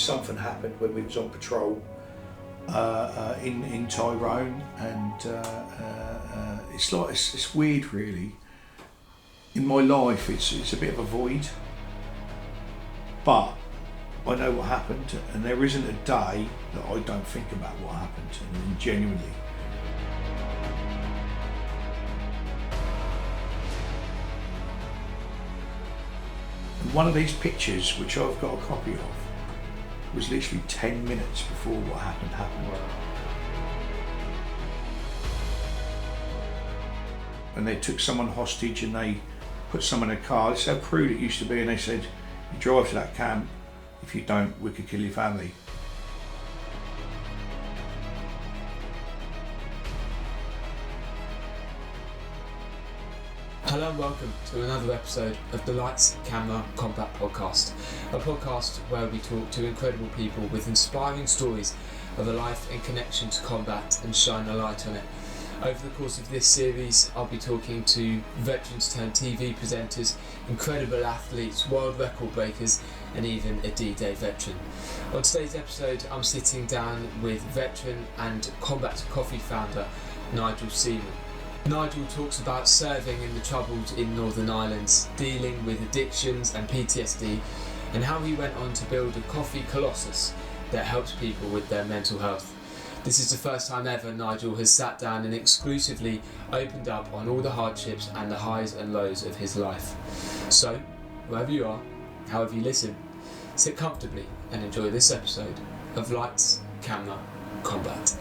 something happened when we was on patrol in Tyrone, and it's weird really. In my life it's a bit of a void, but I know what happened, and there isn't a day that I don't think about what happened, and genuinely. And one of these pictures, which I've got a copy of, was literally 10 minutes before what happened. And they took someone hostage and they put someone in a car. This is how crude it used to be, and they said, you drive to that camp, if you don't, we could kill your family. Hello and welcome to another episode of the Lights, Camera, Combat podcast, a podcast where we talk to incredible people with inspiring stories of a life in connection to combat and shine a light on it. Over the course of this series, I'll be talking to veterans turned TV presenters, incredible athletes, world record breakers, and even a D-Day veteran. On today's episode, I'm sitting down with veteran and Combat to Coffee founder, Nigel Seaman. Nigel talks about serving in the Troubles in Northern Ireland, dealing with addictions and PTSD, and how he went on to build a coffee colossus that helps people with their mental health. This is the first time ever Nigel has sat down and exclusively opened up on all the hardships and the highs and lows of his life. So, wherever you are, however you listen, sit comfortably and enjoy this episode of Lights, Camera, Combat.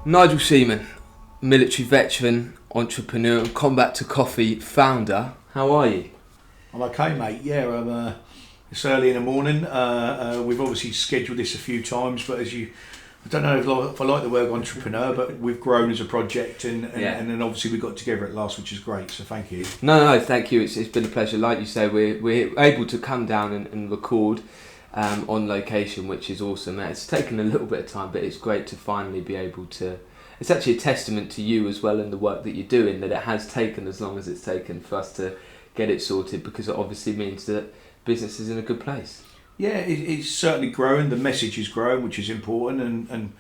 Nigel Seaman, military veteran, entrepreneur and Combat to Coffee founder. How are you? I'm okay, mate. Yeah, it's early in the morning. We've obviously scheduled this a few times, but I don't know if I like the word entrepreneur, but we've grown as a project, and then obviously we got together at last, which is great. So thank you. No, thank you. It's been a pleasure. Like you say, we're able to come down and record on location, which is awesome. It's taken a little bit of time, but it's great to finally be able to. It's actually a testament to you as well and the work that you're doing that it has taken as long as it's taken for us to get it sorted, because it obviously means that business is in a good place. Yeah, it's certainly growing. The message is growing, which is important, and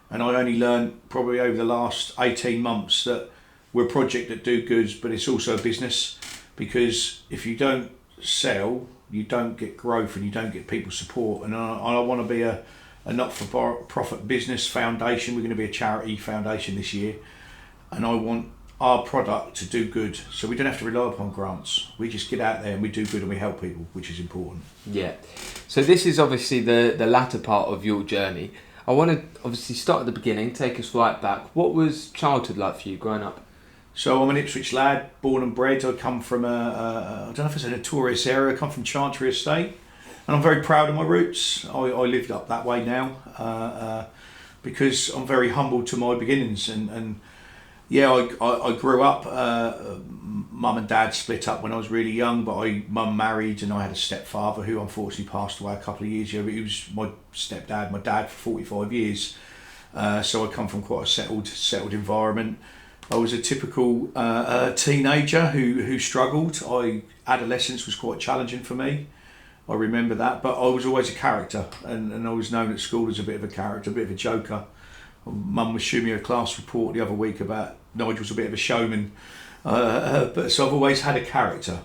I only learned probably over the last 18 months that we're a project that do goods, but it's also a business, because if you don't sell, you don't get growth and you don't get people support. And I want to be a not-for-profit business foundation. We're going to be a charity foundation this year, and I want our product to do good, so we don't have to rely upon grants. We just get out there and we do good and we help people, which is important. Yeah. So this is obviously the latter part of your journey. I want to obviously start at the beginning, take us right back. What was childhood like for you growing up? So I'm an Ipswich lad, born and bred. I come from I don't know if it's a notorious area. I come from Chantry Estate, and I'm very proud of my roots. I lived up that way now because I'm very humble to my beginnings, and yeah, I grew up, mum and dad split up when I was really young, but mum married and I had a stepfather who unfortunately passed away a couple of years ago. He was my stepdad, my dad for 45 years. So I come from quite a settled environment. I was a typical teenager who struggled. Adolescence was quite challenging for me. I remember that, but I was always a character, and I was known at school as a bit of a character, a bit of a joker. Mum was showing me a class report the other week about Nigel's a bit of a showman, but so I've always had a character.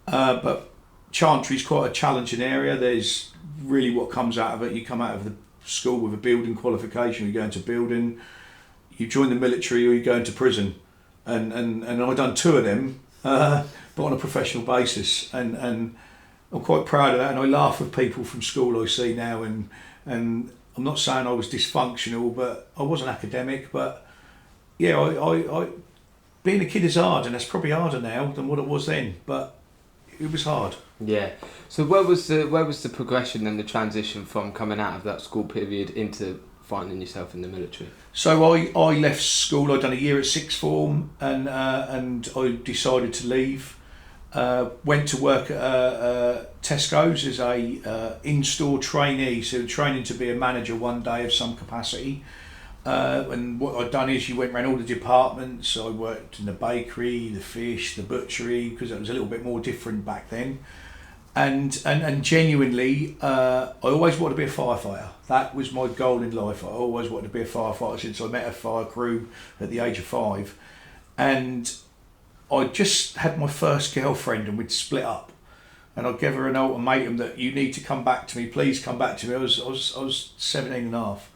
But Chantry's quite a challenging area. There's really what comes out of it. You come out of the school with a building qualification, you go into building, you join the military, or you go into prison, and I've done two of them, but on a professional basis, and I'm quite proud of that. And I laugh with people from school I see now, and I'm not saying I was dysfunctional, but I wasn't academic. But yeah, I being a kid is hard, and that's probably harder now than what it was then. But it was hard. Yeah. So where was the progression and the transition from coming out of that school period into finding yourself in the military? So I left school. I'd done a year at sixth form, and I decided to leave. Went to work at Tesco's as a in-store trainee, so training to be a manager one day of some capacity. And what I'd done is you went around all the departments. I worked in the bakery, the fish, the butchery, because it was a little bit more different back then. and genuinely, I always wanted to be a firefighter. That was my goal in life. I always wanted to be a firefighter since I met a fire crew at the age of 5, and I just had my first girlfriend, and we'd split up. And I gave her an ultimatum that you need to come back to me. Please come back to me. I was 17 and a half,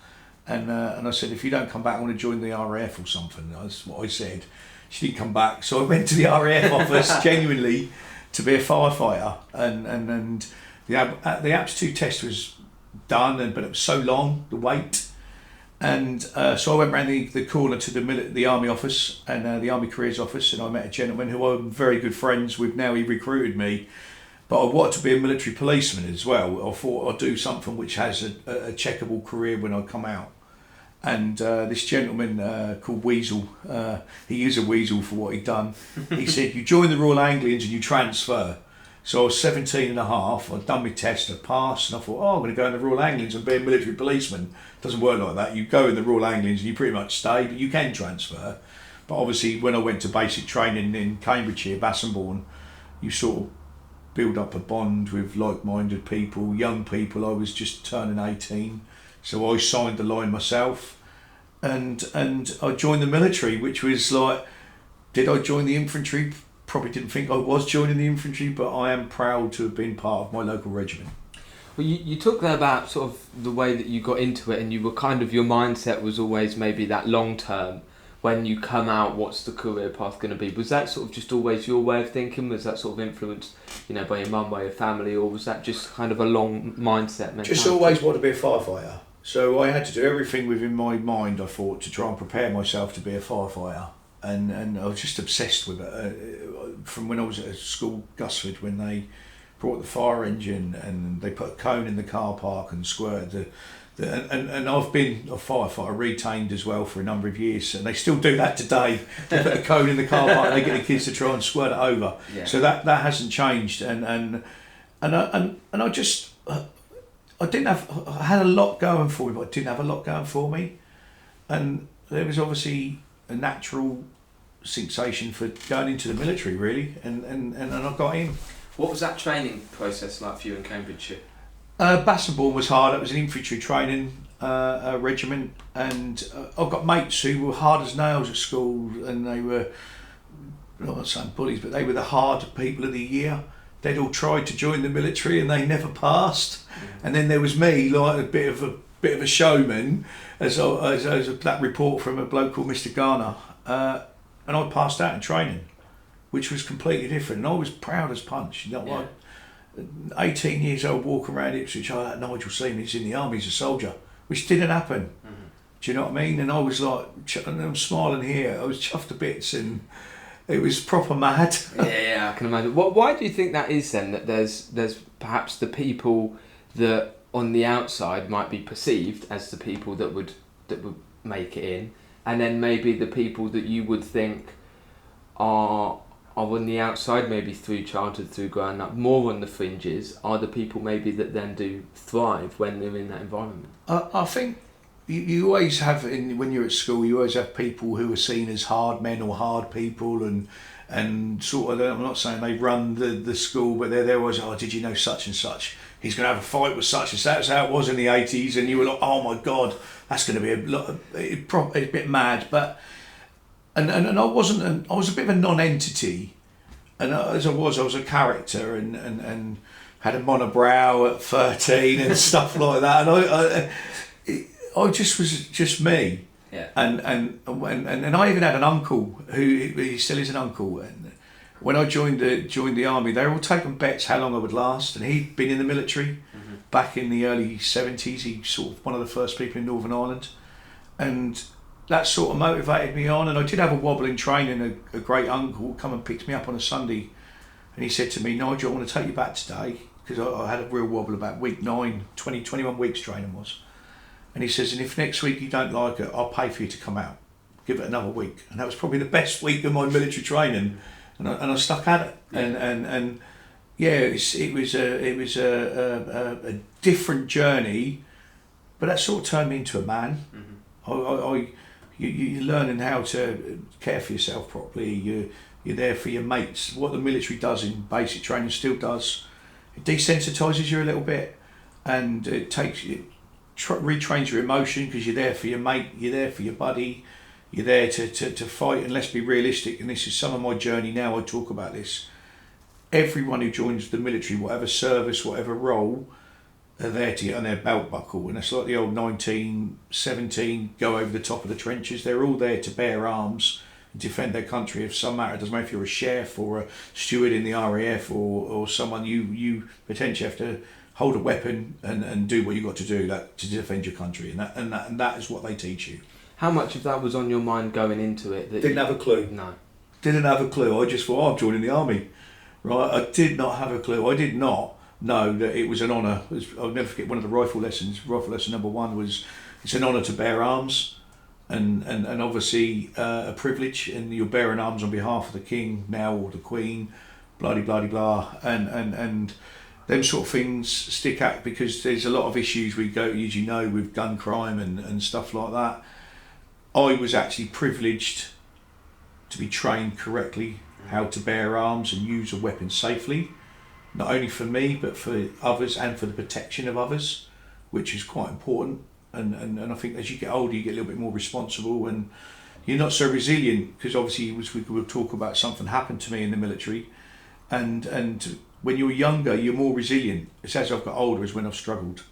and I said, if you don't come back, I want to join the RAF or something. That's what I said. She didn't come back, so I went to the RAF office genuinely to be a firefighter, and the aptitude test was done, but it was so long, the wait, and so I went round the corner to the army office and the army careers office, and I met a gentleman who I'm very good friends with now. He recruited me. But I wanted to be a military policeman as well. I thought I'd do something which has a checkable career when I come out. And this gentleman called Weasel, he is a weasel for what he'd done. He said, you join the Royal Anglians and you transfer. So I was 17 and a half, I'd done my test, I passed, and I thought, I'm going to go in the Royal Anglians and be a military policeman. It doesn't work like that. You go in the Royal Anglians and you pretty much stay, but you can transfer. But obviously when I went to basic training in Cambridgeshire, Bassingbourn, you sort of build up a bond with like-minded people, young people. I was just turning 18, so I signed the line myself, and I joined the military, which was like, did I join the infantry? Probably didn't think I was joining the infantry, but I am proud to have been part of my local regiment. Well, you talked there about sort of the way that you got into it, and you were kind of, your mindset was always maybe that long term. When you come out, what's the career path going to be? Was that sort of just always your way of thinking? Was that sort of influenced, by your mum, by your family, or was that just kind of a long mindset mentality? Just always wanted to be a firefighter. So I had to do everything within my mind, I thought, to try and prepare myself to be a firefighter. And I was just obsessed with it. From when I was at school, Gusford, when they brought the fire engine and they put a cone in the car park and squirted and I've been a firefighter retained as well for a number of years, and they still do that today. They put a cone in the car park and they get the kids to try and squirt it over. Yeah. So that hasn't changed, and I just I had a lot going for me, but I didn't have a lot going for me, and there was obviously a natural sensation for going into the military, really, and I got in. What was that training process like for you in Cambridgeshire? Bassingbourn was hard. It was an infantry training regiment, and I've got mates who were hard as nails at school, and they were, I'm not saying bullies, but they were the hard people of the year. They'd all tried to join the military and they never passed. And then there was me, like a bit of a showman, as that report from a bloke called Mr. Garner, and I passed out in training, which was completely different. And I was proud as punch. Like 18 years old, walking around Ipswich, Nigel Seaman, he's in the army, he's a soldier, which didn't happen. Mm-hmm. Do you know what I mean? And I was like, and I'm smiling here, I was chuffed to bits, and it was proper mad. Yeah, I can imagine. Why do you think that is then? That there's perhaps the people that on the outside might be perceived as the people that would make it in, and then maybe the people that you would think are on the outside, maybe through childhood, through growing up, more on the fringes, are the people maybe that then do thrive when they're in that environment? I think you always have, when you're at school, you always have people who are seen as hard men or hard people, and sort of, I'm not saying they run the school, but they're always, did you know such and such? He's going to have a fight with such and such. That's how it was in the 80s, and you were like, oh my God, that's going to be a bit mad. But and I wasn't, I was a bit of a non-entity, and as I was a character, and had a monobrow at 13 and stuff like that, and I just was just me. Yeah. And I even had an uncle who he still is an uncle, and when I joined the army, they were all taking bets how long I would last, and he'd been in the military back in the early 70s. He sort of one of the first people in Northern Ireland, and that sort of motivated me on. And I did have a wobble in training. A great uncle come and picked me up on a Sunday, and he said to me, Nigel, I want to take you back today, because I had a real wobble about week 9, 21 weeks training was. And he says, and if next week you don't like it, I'll pay for you to come out. Give it another week. And that was probably the best week of my military training, and I stuck at it. Yeah. And yeah, it was a different journey, but that sort of turned me into a man. Mm-hmm. You're learning how to care for yourself properly. You're there for your mates. What the military does in basic training still does it desensitises you a little bit, and it retrains your emotion, because you're there for your mate, you're there for your buddy, you're there to fight. And let's be realistic, and this is some of my journey now, I talk about this. Everyone who joins the military, whatever service, whatever role, are there to get on their belt buckle. And it's like the old 1917, go over the top of the trenches. They're all there to bear arms and defend their country. If some matter, it doesn't matter if you're a chef or a steward in the RAF or someone, you potentially have to hold a weapon and do what you've got to do to defend your country. And that is what they teach you. How much of that was on your mind going into it? Didn't have a clue. No. Didn't have a clue. I just thought, I'm joining the army. Right? I did not have a clue. I did not know that it was an honour. I'll never forget one of the rifle lessons. Rifle lesson number 1 was, it's an honour to bear arms, and obviously a privilege, and you're bearing arms on behalf of the king now, or the queen, blah blah blah, and them sort of things stick out, because there's a lot of issues we go, as you know, with gun crime and stuff like that. I was actually privileged to be trained correctly how to bear arms and use a weapon safely, not only for me but for others, and for the protection of others, which is quite important. And I think as you get older, you get a little bit more responsible, and you're not so resilient, because obviously we will talk about something happened to me in the military, and when you're younger you're more resilient. It's as I've got older is when I've struggled,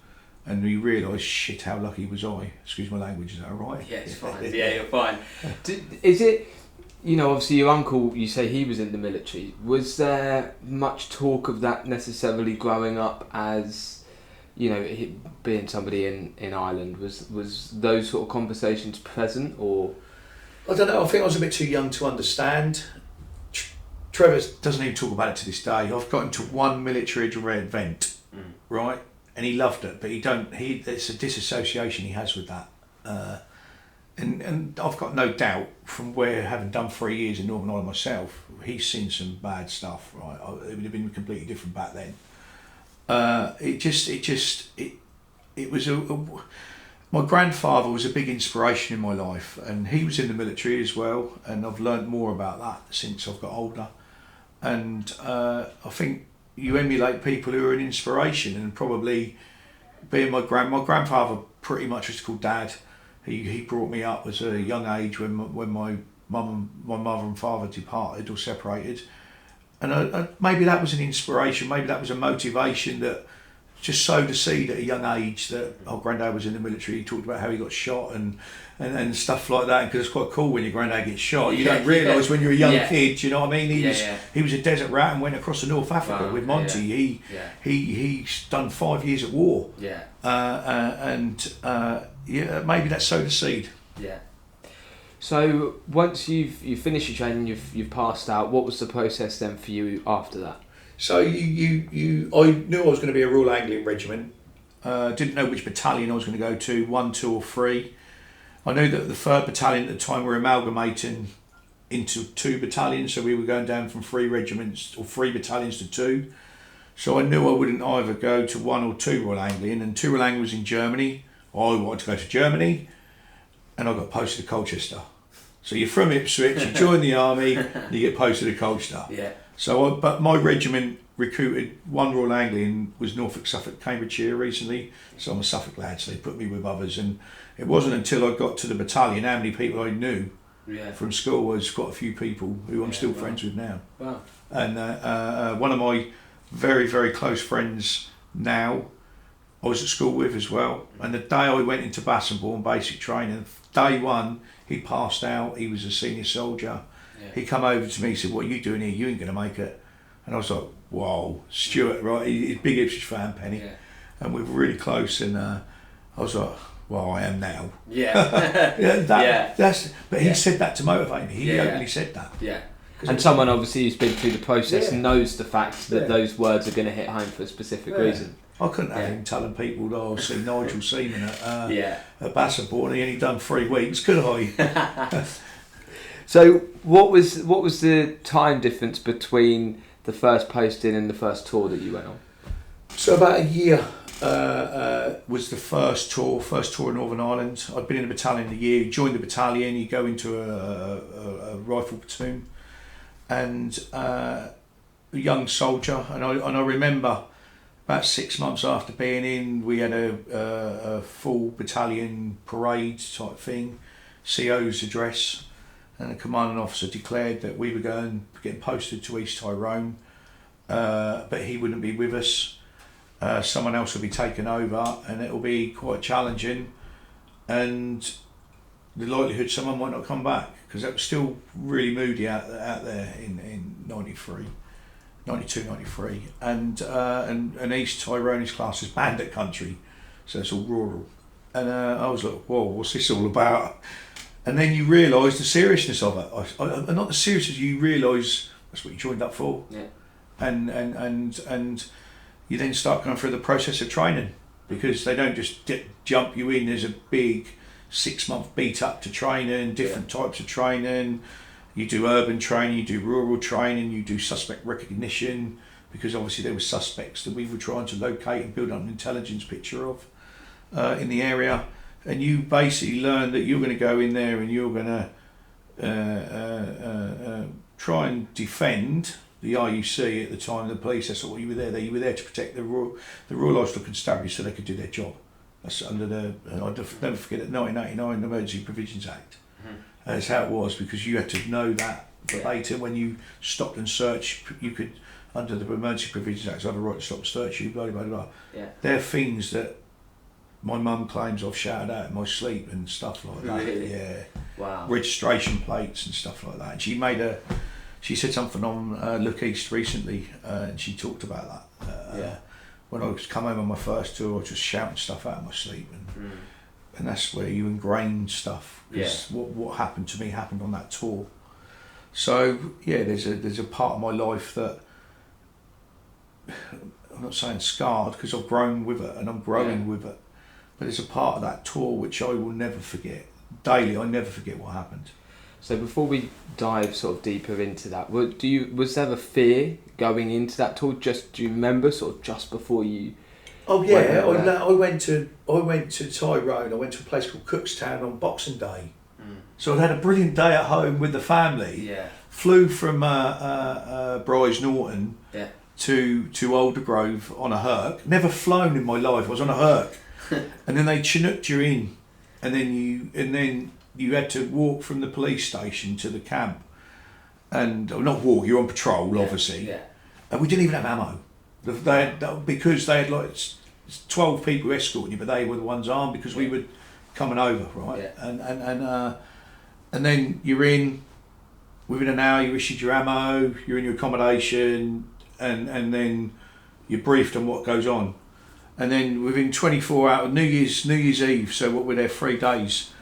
and you realise, shit, how lucky was I? Excuse my language, is that alright? Yeah, it's fine. Yeah, you're fine. Is it, obviously your uncle, you say he was in the military. Was there much talk of that necessarily growing up, as being somebody in Ireland? Was those sort of conversations present, or? I don't know, I think I was a bit too young to understand. Trevor doesn't even talk about it to this day. I've got into one military event, right? And he loved it, but it's a disassociation he has with that. And I've got no doubt, from having done 3 years in Northern Ireland myself, he's seen some bad stuff, right? It would have been completely different back then. My grandfather was a big inspiration in my life, and he was in the military as well, and I've learned more about that since I've got older. And I think you emulate people who are an inspiration, and probably being my grandfather pretty much was called Dad. He brought me up as a young age when my mother and father departed or separated, and maybe that was an inspiration, maybe that was a motivation that just sowed a seed at a young age, that granddad was in the military. He talked about how he got shot and stuff like that, because it's quite cool when your granddad gets shot. You don't realise when you're a young kid, you know what I mean? He was a desert rat and went across to North Africa with Monty. He's done 5 years at war. Maybe that sowed a seed. Yeah. So once you've finished your training, you've passed out, what was the process then for you after that? So I knew I was going to be a Royal Anglian Regiment. Didn't know which battalion I was going to go to, 1, 2 or 3. I knew that the 3rd battalion at the time were amalgamating into 2 battalions, so we were going down from 3 regiments or 3 battalions to 2. So I knew I wouldn't either go to 1 or 2 Royal Anglian, and 2 Royal Anglian was in Germany. I wanted to go to Germany, and I got posted to Colchester. So you're from Ipswich, you join the army, and you get posted to Colchester. Yeah. But my regiment recruited 1 Royal Anglian, was Norfolk, Suffolk, Cambridgeshire recently. So I'm a Suffolk lad, so they put me with others. And it wasn't until I got to the battalion, how many people I knew from school was quite a few people who I'm still friends with now. Wow. And one of my very, very close friends now, I was at school with as well. And the day I went into Bassingbourne basic training, day 1, he passed out. He was a senior soldier. Yeah. He come over to me and said, "What are you doing here? You ain't going to make it." And I was like, "Whoa, Stuart, right? He's a big Ipswich fan, Penny." Yeah. And we were really close. And I was like, "Well, I am now." Yeah. But he said that to motivate me. He openly said that. Yeah. And someone obviously who's been through the process knows the fact that those words are going to hit home for a specific reason. I couldn't have him telling people that I see Nigel Seaman at Bassingbourne. He only done 3 weeks, could I? So what was the time difference between the first posting and the first tour that you went on? So about a year was the first tour in Northern Ireland. I'd been in the battalion a year. You joined the battalion, you go into a rifle platoon, and a young soldier, and I remember about 6 months after being in, we had a full battalion parade type thing, CO's address, and the commanding officer declared that we were getting posted to East Tyrone, but he wouldn't be with us. Someone else will be taken over, and it will be quite challenging, and the likelihood someone might not come back, because that was still really moody out there in 93. 92, 93, and East Tyrone is classed as bandit country, so it's all rural. And I was like, whoa, what's this all about? And then you realise the seriousness of it. Not the seriousness, you realise that's what you joined up for. Yeah. And you then start going through the process of training, because they don't just jump you in. There's a big 6 month beat up to training, different types of training. You do urban training, you do rural training, you do suspect recognition, because obviously there were suspects that we were trying to locate and build up an intelligence picture of in the area. And you basically learn that you're going to go in there and you're going to try and defend the RUC at the time, the police. That's what you were there. You were there to protect the Royal Livestock Constabulary so they could do their job. That's under the, I'll never forget it, 1989 Emergency Provisions Act. That's how it was, because you had to know that later when you stopped and searched. You could, under the Emergency Provisions Act, have a right to stop and search you, blah, blah, blah. Yeah. They're things that my mum claims I've shouted out in my sleep and stuff like that. Really? Yeah. Wow. Registration plates and stuff like that. And she said something on Look East recently, and she talked about that. When I was come home on my first tour, I was just shouting stuff out in my sleep. And that's where you ingrain stuff. Because what happened to me happened on that tour. So yeah, there's a part of my life that I'm not saying scarred, because I've grown with it and I'm growing with it. But there's a part of that tour which I will never forget. Daily, I never forget what happened. So before we dive sort of deeper into that, was there a fear going into that tour? Do you remember sort of just before you? Oh yeah, I went to Tyrone. I went to a place called Cookstown on Boxing Day. So I'd had a brilliant day at home with the family. Yeah. Flew from Bryce Norton to Aldergrove on a Herc. Never flown in my life. I was on a Herc, and then they Chinooked you in, and then you had to walk from the police station to the camp, and not walk. You're on patrol, obviously. Yeah. And we didn't even have ammo. Because they had like 12 people escorting you, but they were the ones armed because we were coming over, right? Yeah. And then you're in. Within an hour, you issued your ammo. You're in your accommodation, and then you're briefed on what goes on. And then within 24 hours, New Year's Eve. So what were there 3 days?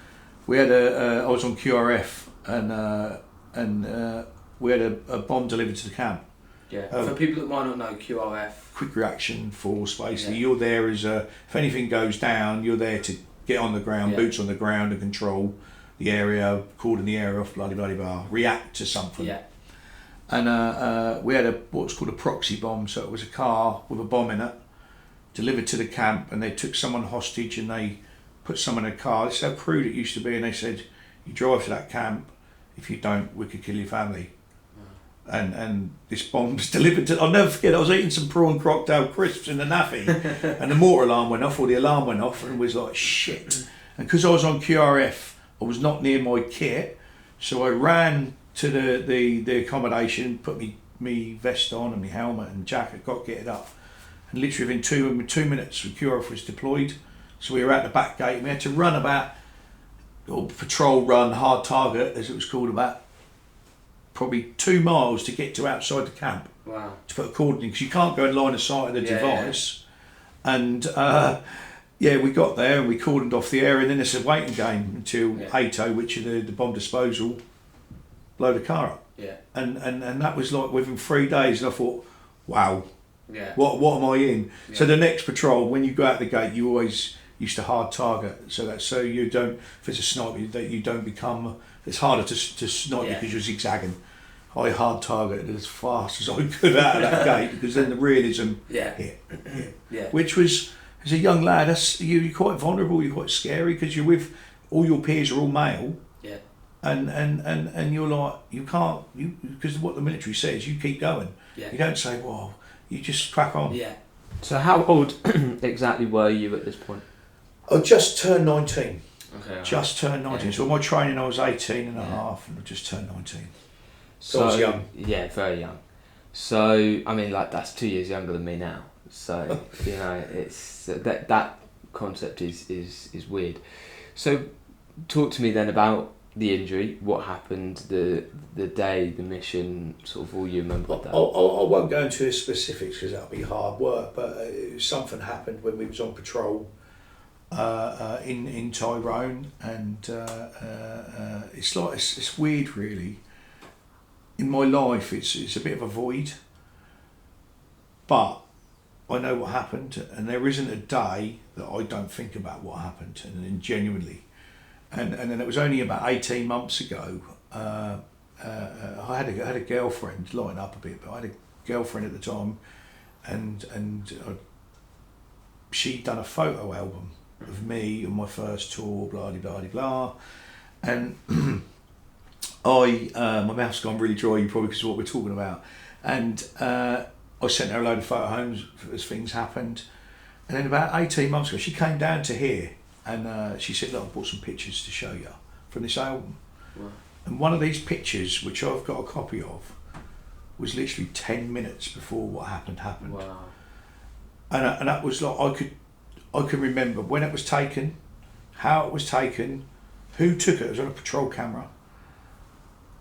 We had I was on QRF, and we had a bomb delivered to the camp. Yeah. For people that might not know, QRF. Quick Reaction Force, basically. You're there as if anything goes down, you're there to get on the ground, boots on the ground, and control the area, cordon the area off, blah, blah, blah, react to something. Yeah. And we had what's called a proxy bomb, so it was a car with a bomb in it, delivered to the camp, and they took someone hostage and they put someone in a car. This is how crude it used to be, and they said, you drive to that camp, if you don't, we could kill your family. And this bomb was delivered to, I'll never forget, I was eating some prawn crocodile crisps in the naffy, and the mortar alarm went off, or the alarm went off, and was like, shit. And because I was on QRF, I was not near my kit, so I ran to the accommodation, put me vest on and my helmet and jacket, got kitted up, and literally within 2 minutes the QRF was deployed. So we were at the back gate, and we had to run patrol run, hard target as it was called, about probably 2 miles to get to outside the camp. Wow. To put a cordon in, because you can't go in line of sight of the device. And we got there and we cordoned off the area, and then it's a waiting game until ATO, which are the bomb disposal, blow the car up. Yeah. And that was like within 3 days, and I thought, wow, what am I in? Yeah. So the next patrol, when you go out the gate, you always used to hard target, so you don't, if it's a sniper, that you don't become, it's harder to snipe because you're zigzagging. I hard targeted as fast as I could out of that gate, because then the realism hit. Which was, as a young lad, you're quite vulnerable, you're quite scary, because you're with, all your peers are all male. Yeah. And you're like, you can't, because what the military says, you keep going. Yeah. You don't say, well, you just crack on. Yeah. So how old exactly were you at this point? I just turned 19. Okay. Just turned 19. Yeah. So my training I was 18 and a half, and I just turned 19. So I was young. Yeah, very young. So I mean, like, that's 2 years younger than me now. So you know, it's that concept is weird. So talk to me then about the injury. What happened? The day, the mission, sort of all you remember with that. I won't go into the specifics because that'll be hard work. But something happened when we was on patrol in Tyrone, and it's weird, really. In my life, it's a bit of a void, but I know what happened, and there isn't a day that I don't think about what happened, and genuinely. And then it was only about 18 months ago. I had a girlfriend, lighten up a bit, but I had a girlfriend at the time, and she'd done a photo album of me on my first tour, blah blah blah blah, and my mouth's gone really dry, probably because of what we're talking about, and I sent her a load of photo homes as things happened, and then about 18 months ago she came down to here, and she said, look, I brought some pictures to show you from this album. Wow. And one of these pictures, which I've got a copy of, was literally 10 minutes before what happened. Wow. And that was like, I could remember when it was taken, how it was taken, who took it. It was on a patrol camera,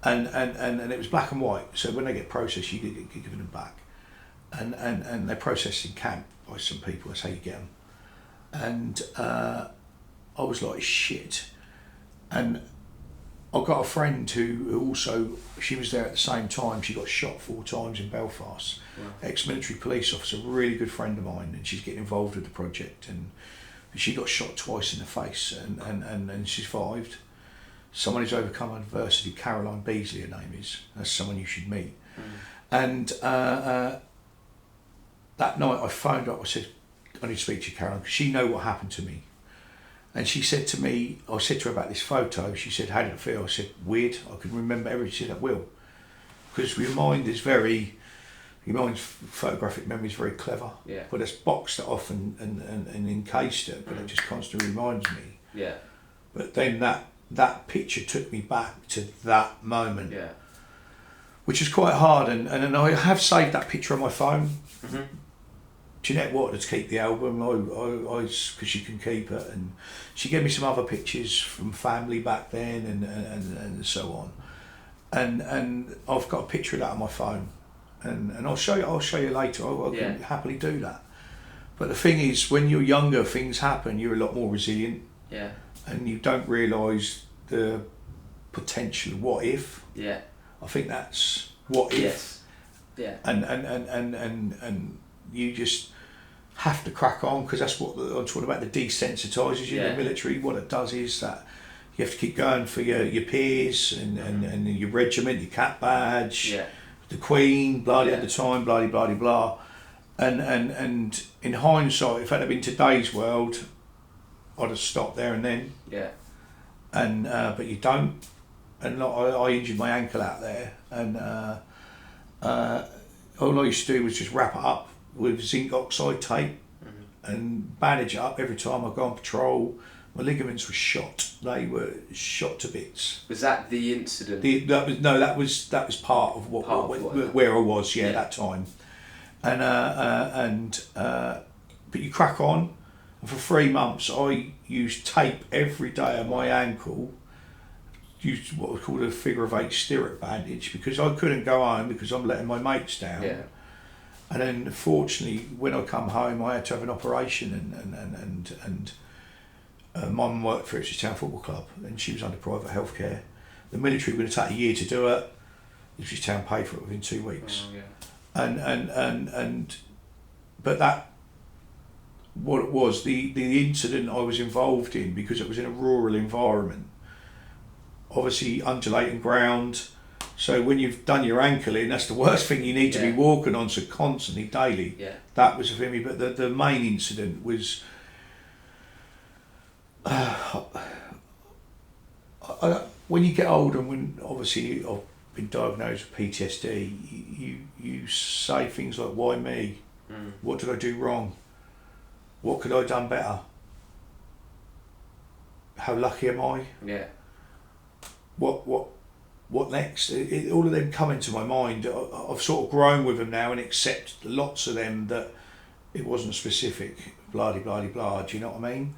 and it was black and white. So when they get processed, you get given them back, and they're processed in camp by some people. That's how you get them. And I was like, shit. And I got a friend who also, she was there at the same time. She got shot 4 times in Belfast. Wow. Ex-military police officer, really good friend of mine, and she's getting involved with the project. And she got shot twice in the face, and she survived. Someone who's overcome adversity, Caroline Beasley, her name is. That's someone you should meet. And that night I phoned up, I said, I need to speak to you, Caroline, because she knew what happened to me. And she said to me, I said to her about this photo, she said, how did it feel? I said, weird, I can remember everything. She said, I will. Because your mind's photographic memory is very clever. Yeah. But it's boxed it off and encased it, but it just constantly reminds me. Yeah. But then that picture took me back to that moment. Yeah. Which is quite hard, and I have saved that picture on my phone. Mm-hmm. Jeanette wanted to keep the album, because you can keep it, and she gave me some other pictures from family back then, and so on, and I've got a picture of that on my phone, and I'll show you later. I can happily do that. But the thing is, when you're younger, things happen. You're a lot more resilient. Yeah. And you don't realise the potential. What if? Yeah. I think that's what if. Yes. Yeah. And you just have to crack on, because that's what I'm talking about. The desensitisers you in the military. What it does is that you have to keep going for your peers and your regiment, your cap badge, the Queen, bloody at the time, bloody blah blah. And in hindsight, if that had been today's world, I'd have stopped there and then. Yeah. And but you don't. And I injured my ankle out there, and all I used to do was just wrap it up with zinc oxide tape and bandage it up every time I go on patrol. My ligaments were shot; they were shot to bits. Was that the incident? That was part of where I was. That time, and but you crack on. And for 3 months, I used tape every day on my ankle. Used what was called a figure of 8 stirrup bandage, because I couldn't go home because I'm letting my mates down. Yeah. And then fortunately, when I come home, I had to have an operation, and Mum worked for Ipswich Town Football Club, and she was under private healthcare. The military were going to take a year to do it. Ipswich Town paid for it within 2 weeks. Oh, yeah. But that, what it was, the incident I was involved in, because it was in a rural environment, obviously undulating ground, so when you've done your ankle in, that's the worst thing you need to be walking on, so constantly, daily. Yeah. That was for me. But the main incident was when you get older, and when obviously I've been diagnosed with PTSD, you say things like, why me? What did I do wrong? What could I have done better? How lucky am I? Yeah. What next? All of them come into my mind. I've sort of grown with them now and accept lots of them that it wasn't specific. Blah de blah de blah. Do you know what I mean?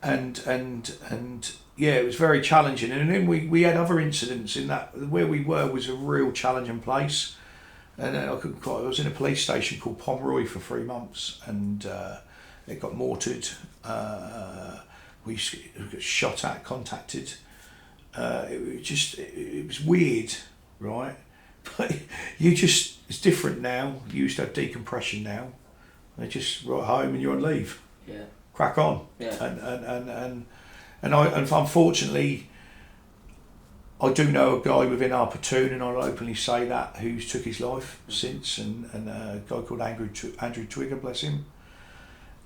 And yeah, it was very challenging. And then we had other incidents in that where we were was a real challenging place. And I was in a police station called Pomeroy for 3 months, and it got mortared. We got shot at, contacted. It was weird, right? But it's different now. You used to have decompression now. They just right home and you're on leave. Yeah. Crack on. Yeah. And unfortunately, I do know a guy within our platoon, and I'll openly say that, who's took his life since, and a guy called Andrew Twigger, bless him.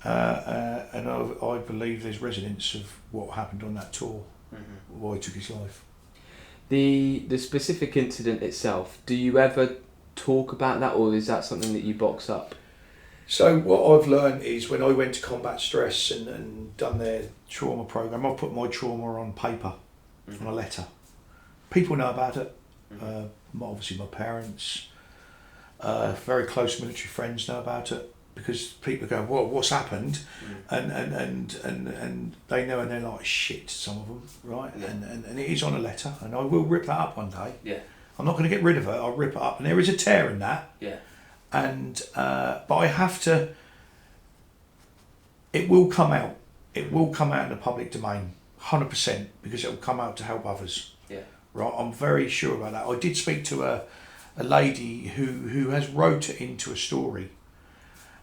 And I believe there's resonance of what happened on that tour, why he took his life. The specific incident itself, do you ever talk about that, or is that something that you box up? So what I've learned is when I went to Combat Stress and done their trauma program, I put my trauma on paper, on a letter. People know about it. Obviously my parents, very close military friends know about it, because people go, well, what's happened? And they know, and they're like, shit, some of them, right? Yeah. And it is on a letter, and I will rip that up one day. Yeah. I'm not going to get rid of it, I'll rip it up, and there is a tear in that. Yeah. And but I have to, it will come out. It will come out in the public domain, 100%, because it will come out to help others. Yeah. Right, I'm very sure about that. I did speak to a lady who has wrote it into a story.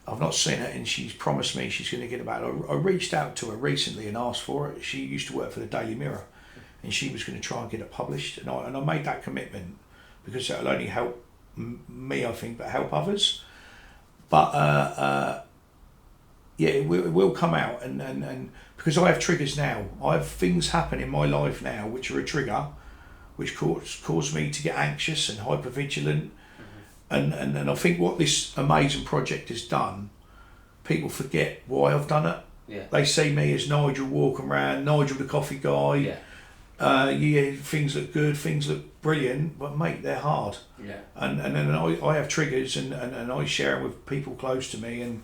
I've not seen it, and she's promised me she's going to get it back. I reached out to her recently and asked for it. She used to work for the Daily Mirror, and she was going to try and get it published. And I made that commitment because it'll only help me, I think, but help others. But yeah, it will come out, and because I have triggers now. I have things happen in my life now which are a trigger, which cause me to get anxious and hypervigilant. And I think what this amazing project has done, people forget why I've done it. Yeah. They see me as Nigel walking around, Nigel the coffee guy. Yeah. Things look good, things look brilliant, but mate, they're hard. Yeah. And then I have triggers, and I share them with people close to me, and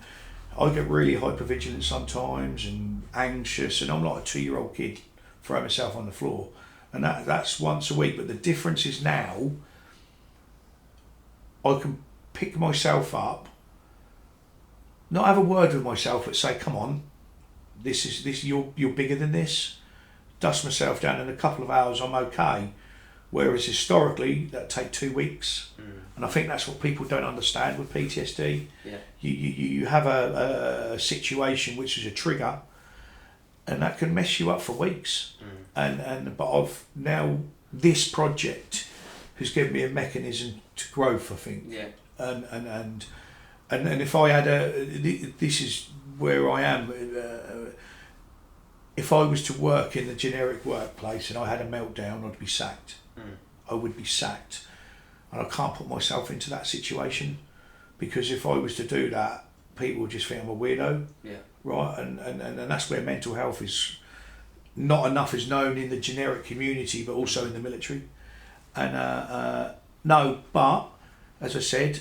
I get really hypervigilant sometimes and anxious, and I'm like a 2-year-old kid throwing myself on the floor. And that's once a week. But the difference is now I can pick myself up, not have a word with myself, but say, come on, this you're bigger than this. Dust myself down, in a couple of hours I'm okay. Whereas historically that take 2 weeks. And I think that's what people don't understand with PTSD. Yeah. You have a situation which is a trigger, and that can mess you up for weeks. But I've now, this project has given me a mechanism to growth, I think. Yeah. And if I had this is where I am. If I was to work in the generic workplace and I had a meltdown, I'd be sacked. I would be sacked. And I can't put myself into that situation, because if I was to do that, people would just think I'm a weirdo. Yeah. Right? And that's where mental health is not enough is known in the generic community, but also in the military. And no, but as I said,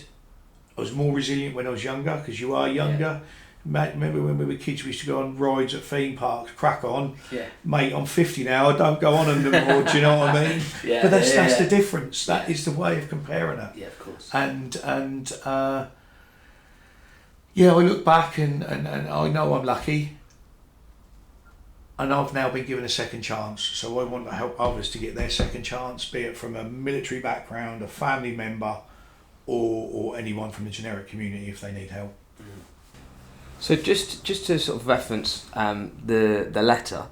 I was more resilient when I was younger, because you are younger. Yeah. Remember when we were kids, we used to go on rides at theme parks, crack on. Yeah. Mate, I'm 50 now, I don't go on them anymore, do you know what I mean? Yeah, but that's the difference. That is the way of comparing it. Yeah, of course. And yeah, I look back and I know I'm lucky. And I've now been given a second chance. So I want to help others to get their second chance, be it from a military background, a family member, or anyone from the generic community if they need help. So just to sort of reference the letter,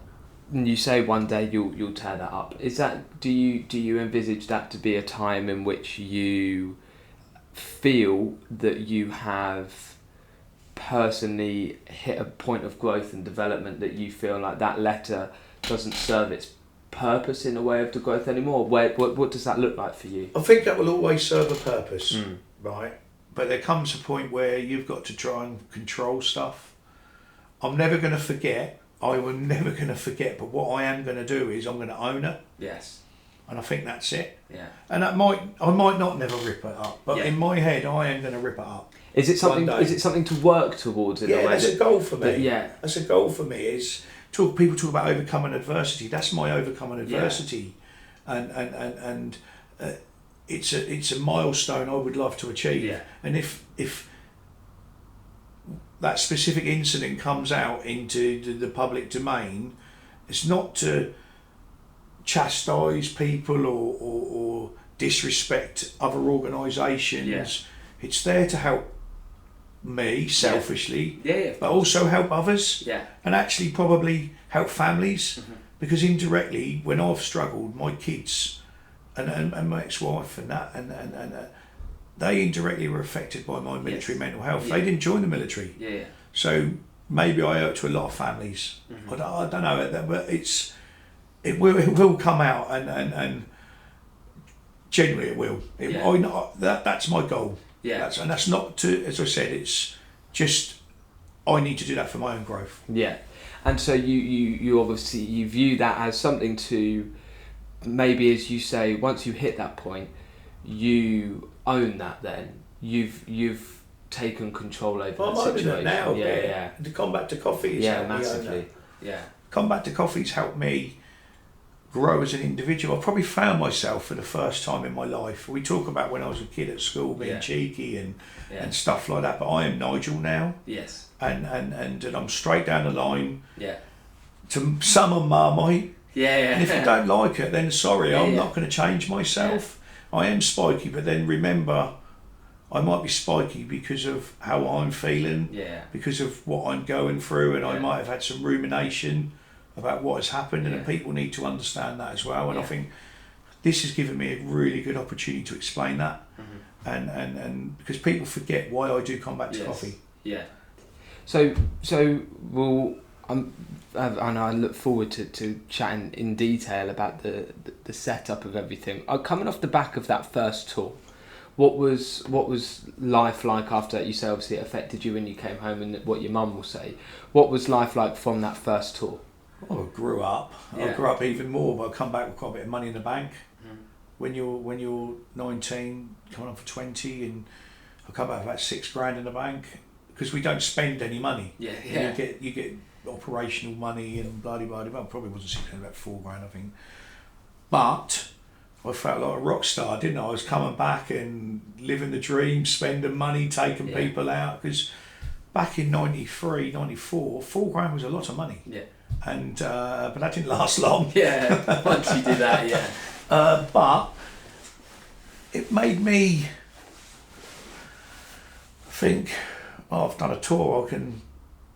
you say one day you'll tear that up. Is that, do you envisage that to be a time in which you feel that you have personally hit a point of growth and development, that you feel like that letter doesn't serve its purpose in a way of the growth anymore? What does that look like for you? I think that will always serve a purpose, right? but there comes a point where you've got to try and control stuff. I'm never going to forget. I am never going to forget. But what I am going to do is I'm going to own it. Yes. And I think that's it. Yeah. And I might not never rip it up, but Yeah. in my head I am going to rip it up. Is it something? Is it something to work towards? In Yeah, a way that's a goal for me. Yeah. That's a goal for me. Is people talk about overcoming adversity. That's my overcoming adversity, and it's a milestone I would love to achieve. Yeah. And if that specific incident comes out into the public domain, it's not to chastise people or disrespect other organisations. Yeah. It's there to help me selfishly, Yeah. but also help others, Yeah. and actually probably help families, Mm-hmm. because indirectly when I've struggled, my kids and my ex-wife and they indirectly were affected by my military mental health. Yeah. They didn't join the military, Yeah. so maybe I owe it to a lot of families. Mm-hmm. I don't know, but it will come out, and genuinely it will. That's my goal. Yeah. That's not to, as I said, it's just I need to do that for my own growth. Yeah. And so you obviously you view that as something to maybe, as you say, once you hit that point, you own that. Then you've taken control over I'm the owning situation. it now. Yeah. The Combat to Coffee has helped me own Massively. that. Yeah. Combat to Coffee's helped me grow as an individual. I've probably found myself for the first time in my life. We talk about when I was a kid at school being cheeky and stuff like that, but I am Nigel now. Yes. And I'm straight down the line. Yeah. To some are Marmite. Yeah. And if you don't like it, then sorry, I'm Yeah. not going to change myself. I am spiky, but then remember, I might be spiky because of how I'm feeling, because of what I'm going through, and I might have had some rumination about what has happened, and people need to understand that as well. And I think this has given me a really good opportunity to explain that, and because people forget why I do Combat to Coffee. Yeah. So we'll and I look forward to chatting in detail about the setup of everything. Coming off the back of that first tour, what was life like after that? You say obviously it affected you when you came home, and what your mum will say. What was life like from that first tour? I grew up. I grew up even more, but I come back with quite a bit of money in the bank. When you're 19, coming on for 20, and I come back with about $6,000 in the bank, because we don't spend any money. Yeah. You get operational money and bloody blah. Well, probably wasn't $6,000, about $4,000 I think. But I felt like a rock star, didn't I? I was coming back and living the dream, spending money, taking people out, because back in 93, 94, $4,000 was a lot of money. Yeah. And but that didn't last long. Yeah, once you did that, but it made me think, oh, I've done a tour, I can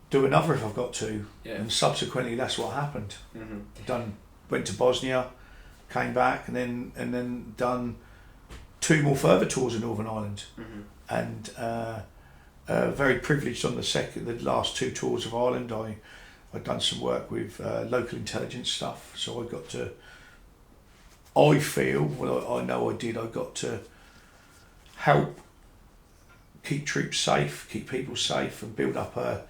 do another if I've got to. Yeah. And subsequently that's what happened. Went to Bosnia, came back, and then done 2 more further tours in Northern Ireland. And very privileged on the last 2 tours of Ireland. I'd done some work with local intelligence stuff, so I got to, I know I did, I got to help keep troops safe, keep people safe, and build up a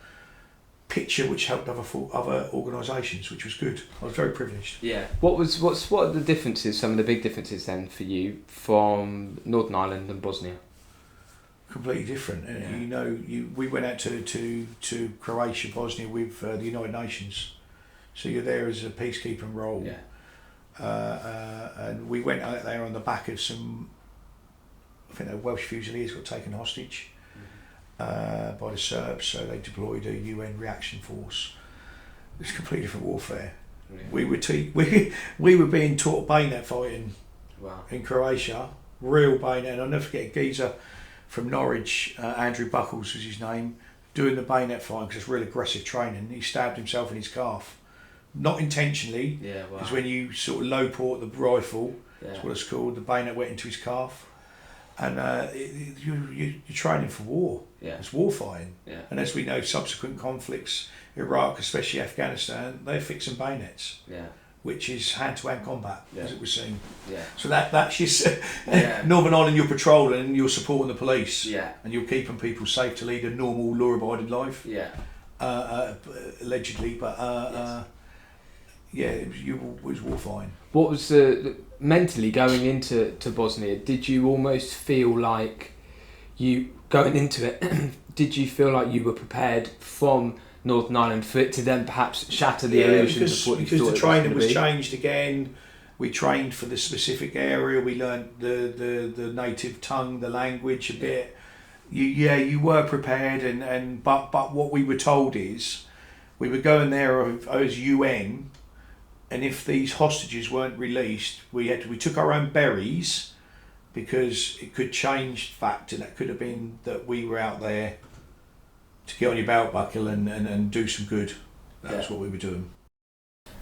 picture which helped other organisations, which was good. I was very privileged. Yeah. What are the differences, some of the big differences then for you from Northern Ireland and Bosnia? Completely different. We went out to Croatia, Bosnia with the United Nations, so you're there as a peacekeeping role. And we went out there on the back of some, I think the Welsh Fusiliers got taken hostage by the Serbs, so they deployed a UN reaction force. It was completely different warfare. We were being taught bayonet fighting in Croatia, real bayonet, and I'll never forget a geezer from Norwich, Andrew Buckles was his name, doing the bayonet fighting, because it's real aggressive training. He stabbed himself in his calf, not intentionally, because when you sort of low port the rifle, that's what it's called, the bayonet went into his calf, and you're training for war. It's war fighting. And as we know, subsequent conflicts, Iraq, especially Afghanistan, they're fixing bayonets. which is hand-to-hand combat, as it was seen. Yeah. So that's your Yeah. Northern Ireland. You're patrolling and you're supporting the police. Yeah. And you're keeping people safe to lead a normal, law-abiding life. Yeah. Allegedly, but it was warfighting. What was mentally going into Bosnia? Did you almost feel like you going into it? Did you feel like you were prepared from Northern Ireland for it to then perhaps shatter the illusions of what you thought it was? Because the training was changed again. We trained for the specific area. We learnt the native tongue, the language a bit. You were prepared, but what we were told is we were going there as UN, and if these hostages weren't released, we took our own berries, because it could change fact, and it could have been that we were out there to get on your belt buckle and do some good. That's what we were doing.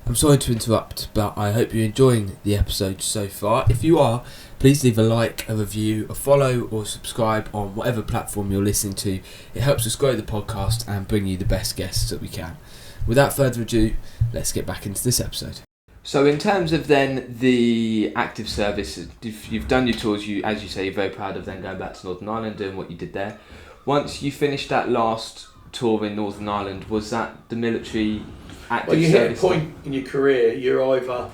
I'm sorry to interrupt, but I hope you're enjoying the episode so far. If you are, please leave a like, a review, a follow or subscribe on whatever platform you're listening to. It helps us grow the podcast and bring you the best guests that we can. Without further ado, let's get back into this episode. So in terms of then the active service, if you've done your tours, as you say, you're very proud of then going back to Northern Ireland, doing what you did there. Once you finished that last tour in Northern Ireland, was that the military active service? Well, you hit a point in your career, you're either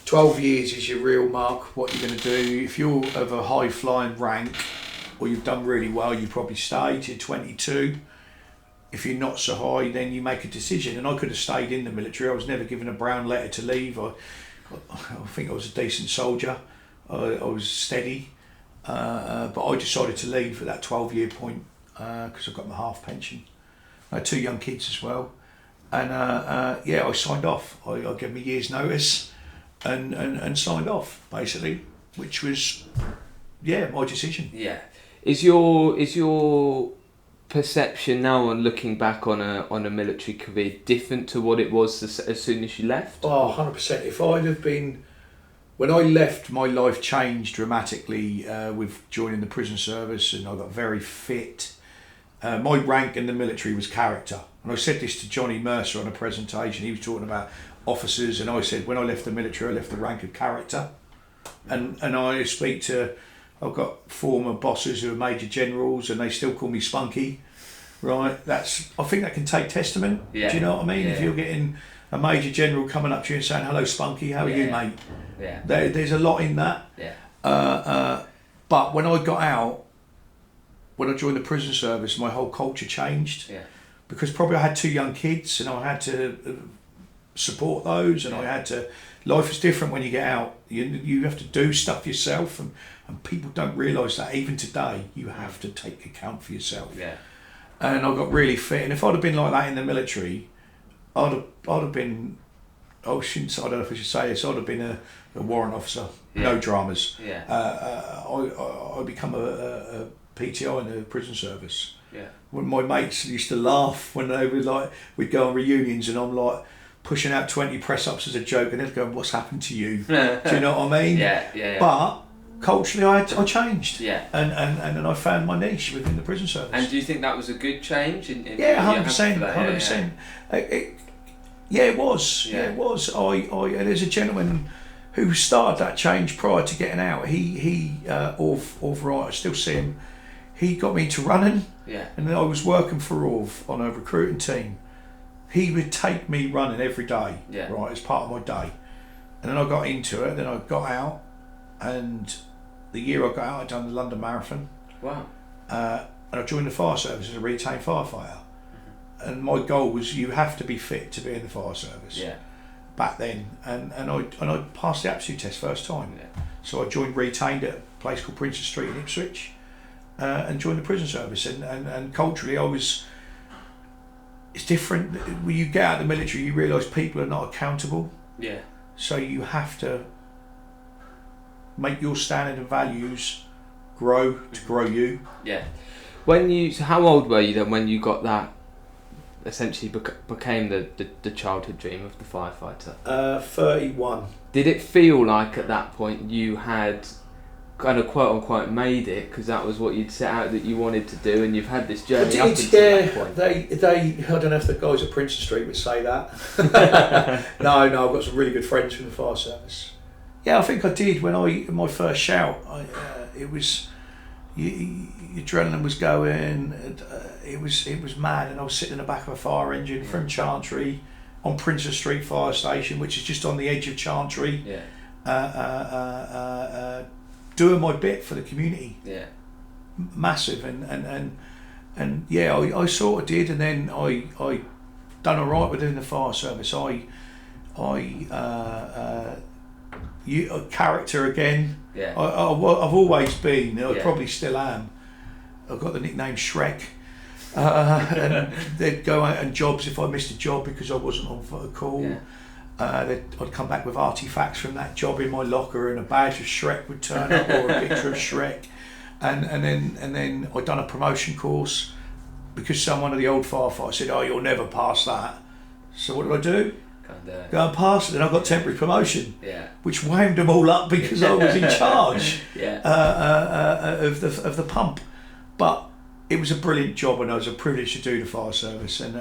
12 years is your real mark, what you're going to do. If you're of a high flying rank, or you've done really well, you probably stay till 22. If you're not so high, then you make a decision. And I could have stayed in the military. I was never given a brown letter to leave. I think I was a decent soldier. I was steady. But I decided to leave at that 12-year point because I got my half pension. I had 2 young kids as well. And I signed off. I gave me a year's notice and signed off, basically, which was, my decision. Yeah. Is your perception now on looking back on a military career different to what it was as soon as you left? Oh, 100%. If I'd have been... When I left, my life changed dramatically with joining the prison service, and I got very fit. My rank in the military was character. And I said this to Johnny Mercer on a presentation. He was talking about officers, and I said, when I left the military, I left the rank of character. And I speak to... I've got former bosses who are major generals, and they still call me Spunky, right? I think that can take testament. Yeah. Do you know what I mean? Yeah. If you're getting a major general coming up to you and saying, "Hello, Spunky, how are you, mate?" Yeah. There's a lot in that. Yeah. But when I got out, when I joined the prison service, my whole culture changed. Yeah. Because probably I had 2 young kids, and I had to support those, and I had to. Life is different when you get out. You have to do stuff yourself, and people don't realise that even today you have to take account for yourself. Yeah. And I got really fit, and if I'd have been like that in the military, I'd have been. I don't know if I should say this. I'd have been a warrant officer. Yeah. No dramas. Yeah. I become a PTI in the prison service. Yeah. When my mates used to laugh when they were we'd go on reunions, and I'm like pushing out 20 press-ups as a joke, and they'd go, "What's happened to you?" Do you know what I mean? Yeah. But culturally, I changed. Yeah. And then I found my niche within the prison service. And do you think that was a good change? 100%. 100%. It was. Yeah. Yeah, it was. And there's a gentleman who started that change prior to getting out. He Orv, I still see him. He got me into running. Yeah. And then I was working for Orv on a recruiting team. He would take me running every day, right, as part of my day. And then I got into it, then I got out, and the year I got out, I'd done the London Marathon. Wow. And I joined the fire service as a retained firefighter. Mm-hmm. And my goal was you have to be fit to be in the fire service. Yeah. Back then. And I passed the aptitude test first time. Yeah. So I joined retained at a place called Princess Street in Ipswich, and joined the prison service. And culturally it's different. When you get out of the military, you realise people are not accountable. Yeah. So you have to make your standard and values grow to grow you. Yeah. So how old were you then when you got that? Essentially became the childhood dream of the firefighter. 31. Did it feel like at that point you had kind of quote unquote made it, because that was what you'd set out that you wanted to do, and you've had this I journey up did, until yeah. that point. They. I don't know if the guys at Princeton Street would say that. No, I've got some really good friends from the fire service. Yeah, I think I did when my first shout. It was, your adrenaline was going. It was mad, and I was sitting in the back of a fire engine from Chantry on Princeton Street Fire Station, which is just on the edge of Chantry. Yeah. Doing my bit for the community. Yeah. Massive, and yeah, I sort of did, and then I done all right within the fire service. You character again. Yeah. I've always been. I Yeah. probably still am. I've got the nickname Shrek. And they'd go out on jobs if I missed a job because I wasn't on for a call. Yeah. I'd come back with artifacts from that job in my locker, and a badge of Shrek would turn up, or a picture of Shrek. And then I'd done a promotion course because one of the old firefighters said, "Oh, you'll never pass that." So what did I do? Go and pass it, and I got temporary promotion. Yeah. Which wound them all up because I was in charge. Yeah. Of the pump. But it was a brilliant job, and it was a privilege to do the fire service, and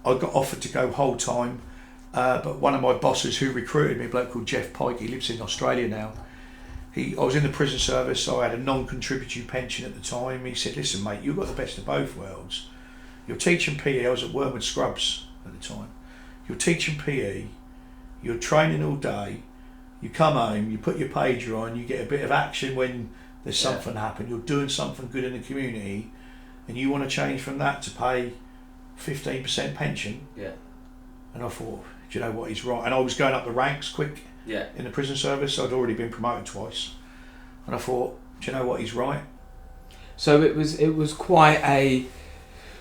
I got offered to go whole time. But one of my bosses who recruited me, a bloke called Jeff Pike, he lives in Australia now. I was in the prison service, so I had a non-contributory pension at the time. He said, "Listen, mate, you've got the best of both worlds. You're teaching PE." I was at Wormwood Scrubs at the time. You're teaching PE, you're training all day, you come home, you put your pager on, you get a bit of action when there's something happen, you're doing something good in the community, and you want to change from that to pay 15% pension." Yeah. And I thought, do you know what, he's right. And I was going up the ranks quick in the prison service. I'd already been promoted twice. And I thought, do you know what, he's right. So it was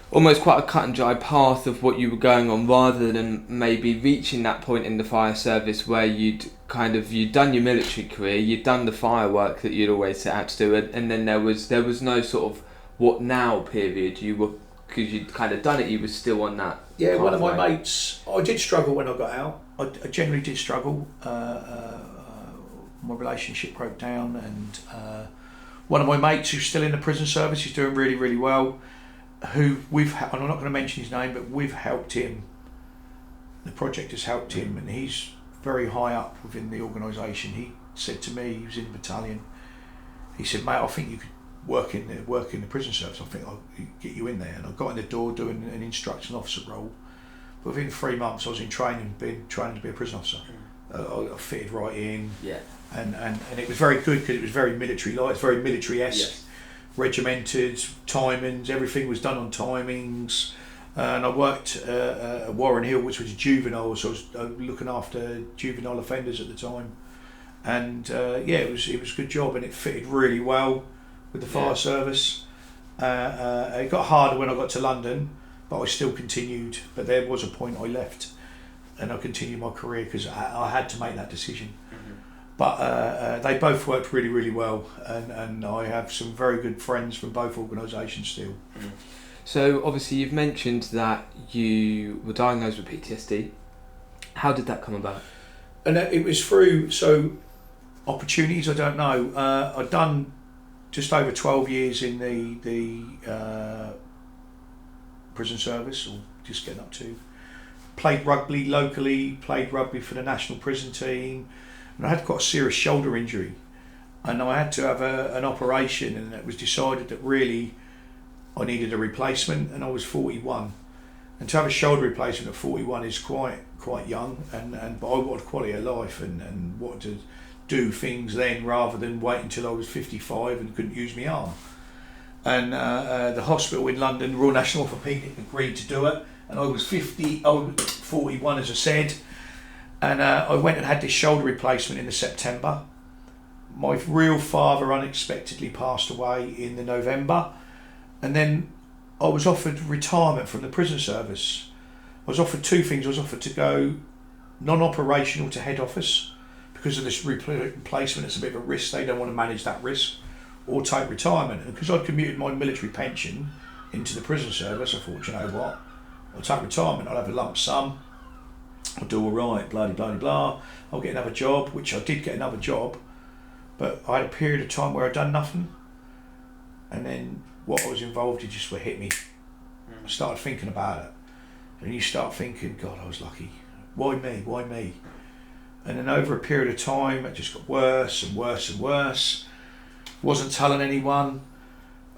almost quite a cut and dry path of what you were going on, rather than maybe reaching that point in the fire service where you'd done your military career, you'd done the firework that you'd always set out to do, and then there was no sort of what now period. You were, because you'd kind of done it, you were still on that. Yeah, pathway. one of my mates, I did struggle when I got out. I generally did struggle. My relationship broke down, and one of my mates who's still in the prison service, he's doing really, really well, who and I'm not going to mention his name, but we've helped him. The project has helped him, and he's very high up within the organisation. He said to me, he was in the battalion, he said, "Mate, I think you could work in the prison service. I think I'll get you in there." And I got in the door doing an instruction officer role. But within 3 months I was in training to be a prison officer. I fitted right in. Yeah. And it was very good because it was very military-like, it's very military-esque. Yes. Regimented, timings, everything was done on timings. And I worked at Warren Hill, which was juvenile, so I was looking after juvenile offenders at the time. And it was a good job, and it fitted really well with the fire service. It got harder when I got to London, but I still continued. But there was a point I left, and I continued my career because I had to make that decision. Mm-hmm. But they both worked really, really well, and I have some very good friends from both organisations still. Mm-hmm. So obviously you've mentioned that you were diagnosed with PTSD. How did that come about? And it was through opportunities. I don't know. I'd done just over 12 years in the prison service, or just getting up to. Played rugby locally, played rugby for the national prison team, and I had quite a serious shoulder injury, and I had to have an operation, and it was decided that really I needed a replacement, and I was 41, and to have a shoulder replacement at 41 is quite young, but I wanted quality of life and wanted to do things then rather than wait until I was 55 and couldn't use my arm. And the hospital in London, Royal National Orthopaedic, agreed to do it, and I was 41 as I said, and I went and had this shoulder replacement in the September. My real father unexpectedly passed away in the November, and then I was offered retirement from the prison service. I was offered two things. I was offered to go non-operational to head office because of this replacement. It's a bit of a risk. They don't want to manage that risk, or take retirement. And because I'd commuted my military pension into the prison service, I thought, you know what, I'll take retirement. I'll have a lump sum. I'll do all right. Blah blah blah blah. I'll get another job, which I did get another job. But I had a period of time where I'd done nothing, and then what I was involved in just hit me. I started thinking about it, and you start thinking, God, I was lucky. Why me? Why me? And then over a period of time, it just got worse and worse and worse. Wasn't telling anyone.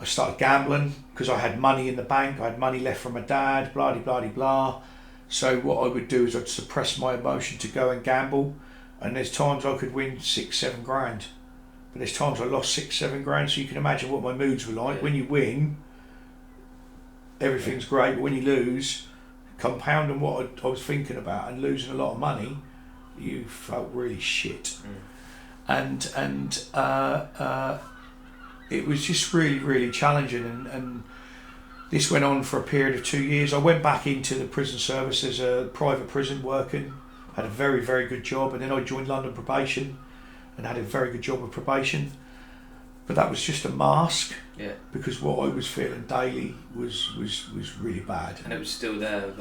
I started gambling because I had money in the bank. I had money left from my dad, blah, blah, blah, blah. So what I would do is I'd suppress my emotion to go and gamble. And there's times I could win 6-7 grand. But there's times I lost 6-7 grand. So you can imagine what my moods were like. When you win, everything's great. But when you lose, compounding what I was thinking about and losing a lot of money, you felt really shit. And it was just really, really challenging, and this went on for a period of 2 years. I went back into the prison service as a private prison working, had a very, very good job, and then I joined London Probation and had a very good job of probation. But that was just a mask, because what I was feeling daily was really bad. And it was still there.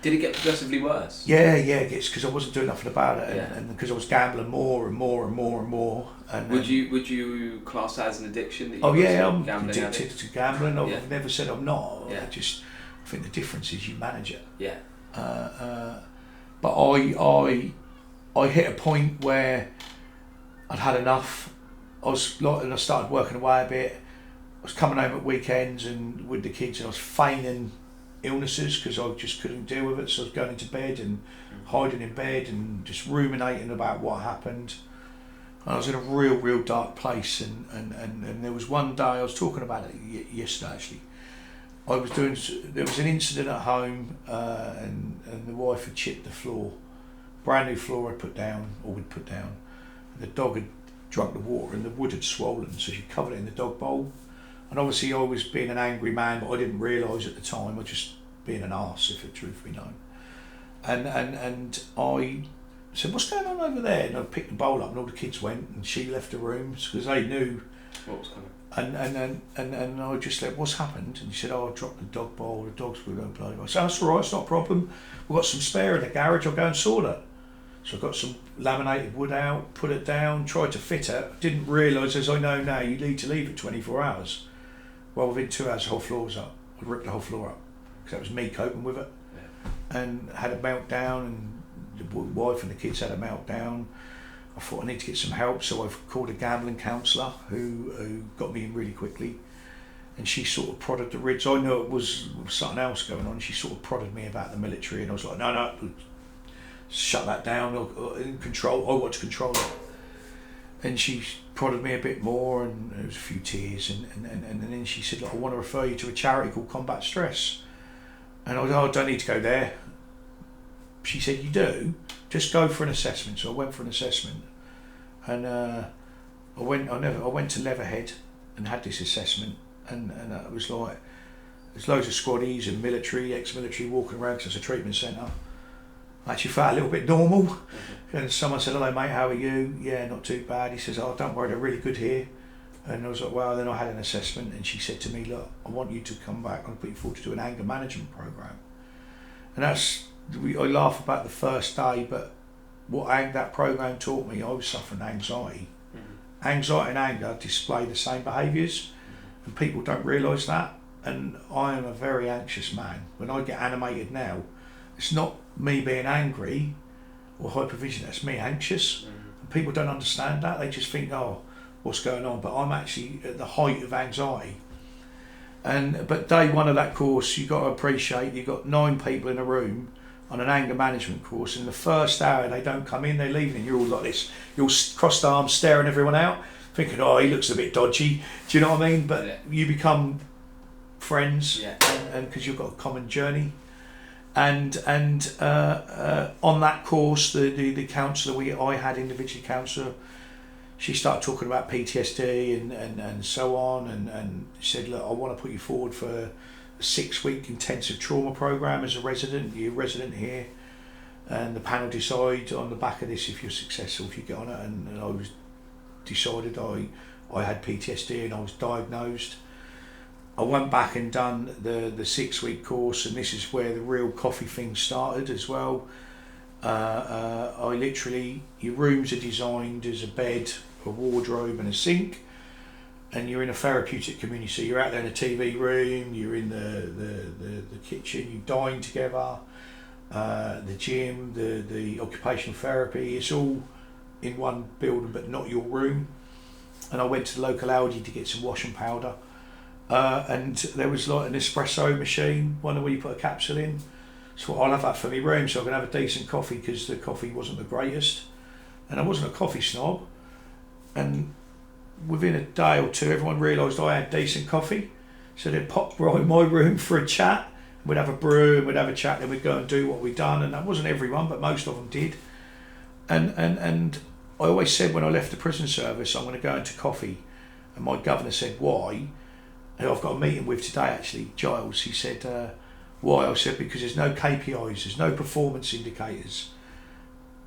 Did it get progressively worse? Yeah, it gets, because I wasn't doing nothing about it, and because I was gambling more and more and more and more. And would you class that as an addiction? That I'm addicted to gambling. I've never said I'm not. I think the difference is you manage it. But I hit a point where I'd had enough. I started working away a bit. I was coming home at weekends and with the kids, and I was feigning illnesses because I just couldn't deal with it. So I was going into bed and hiding in bed and just ruminating about what happened. And I was in a real dark place, and there was one day, I was talking about it yesterday actually. There was an incident at home, and the wife had chipped the floor. Brand new floor we'd put down. And the dog had drunk the water and the wood had swollen, so she covered it in the dog bowl. And obviously I was being an angry man, but I didn't realise at the time, I was just being an arse, if the truth be known. And I said, what's going on over there? And I picked the bowl up and all the kids went, and she left the room because they knew what was coming. And I just said, what's happened? And she said, I dropped the dog bowl, the dogs were going to blow. I said, that's all right, it's not a problem. We've got some spare in the garage, I'll go and sort it. So I got some laminated wood out, put it down, tried to fit it. Didn't realise, as I know now, you need to leave it 24 hours. Well, within 2 hours, the whole floor was up. I ripped the whole floor up because that was me coping with it, and had a meltdown. And the wife and the kids had a meltdown. I thought I need to get some help, so I've called a gambling counsellor who got me in really quickly, and she sort of prodded the ribs. I know it was something else going on. She sort of prodded me about the military, and I was like, no, shut that down. I want to control it. And she prodded me a bit more, and there was a few tears, and then she said, look, I want to refer you to a charity called Combat Stress. And I was like, I don't need to go there. She said, you do? Just go for an assessment. So I went for an assessment, and I went to Leatherhead and had this assessment, and it was like, there's loads of squaddies and military, ex-military walking around because it's a treatment centre. I actually felt a little bit normal, and someone said, hello mate, how are you? Yeah, not too bad. He says, oh, don't worry, they're really good here. And I was like, well, then I had an assessment, and she said to me, look, I want you to come back, I'm going to put you forward to do an anger management program. And I laugh about the first day, but what that program taught me, I was suffering anxiety. Anxiety and anger display the same behaviours, and people don't realise that. And I am a very anxious man. When I get animated now, it's not me being angry or hypervigilant, it's me anxious. And people don't understand that. They just think, oh, what's going on? But I'm actually at the height of anxiety. But day one of that course, you've got to appreciate, you've got 9 people in a room on an anger management course. In the first hour, they don't come in, they're leaving, and you're all like this. You're all crossed arms, staring everyone out, thinking, oh, he looks a bit dodgy. Do you know what I mean? But you become friends, and because you've got a common journey. And on that course, the counsellor I had, individually counsellor, she started talking about PTSD and so on, and said, look, I want to put you forward for a 6-week intensive trauma program as a resident. You're a resident here, and the panel decide on the back of this if you're successful, if you get on it. And I was decided I had PTSD, and I was diagnosed. I went back and done the 6-week course, and this is where the real coffee thing started as well. Your rooms are designed as a bed, a wardrobe and a sink, and you're in a therapeutic community. So you're out there in a TV room, you're in the kitchen, you dine together, the gym, the occupational therapy. It's all in one building, but not your room. And I went to the local Aldi to get some washing powder, and there was like an espresso machine, one where you put a capsule in. So I'll have that for my room, so I can have a decent coffee, because the coffee wasn't the greatest, and I wasn't a coffee snob. And within a day or two, everyone realised I had decent coffee, so they'd pop right in my room for a chat. We'd have a brew and we'd have a chat, then we'd go and do what we'd done. And that wasn't everyone, but most of them did. And I always said when I left the prison service, I'm going to go into coffee. And my governor said, why? And I've got a meeting with today actually, Giles. He said, why? I said, because there's no KPIs, there's no performance indicators.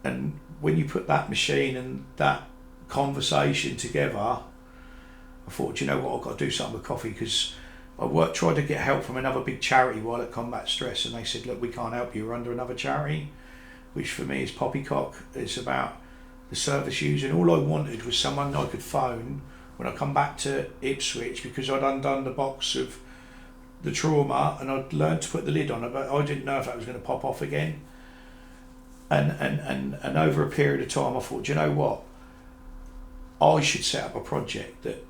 And when you put that machine and that conversation together, I thought, you know what, I've got to do something with coffee, because I tried to get help from another big charity while at Combat Stress, and they said, look, we can't help you, we're under another charity, which for me is Poppycock. It's about the service user, and all I wanted was someone I could phone when I come back to Ipswich, because I'd undone the box of the trauma and I'd learned to put the lid on it, but I didn't know if that was going to pop off again. And over a period of time I thought, do you know what, I should set up a project that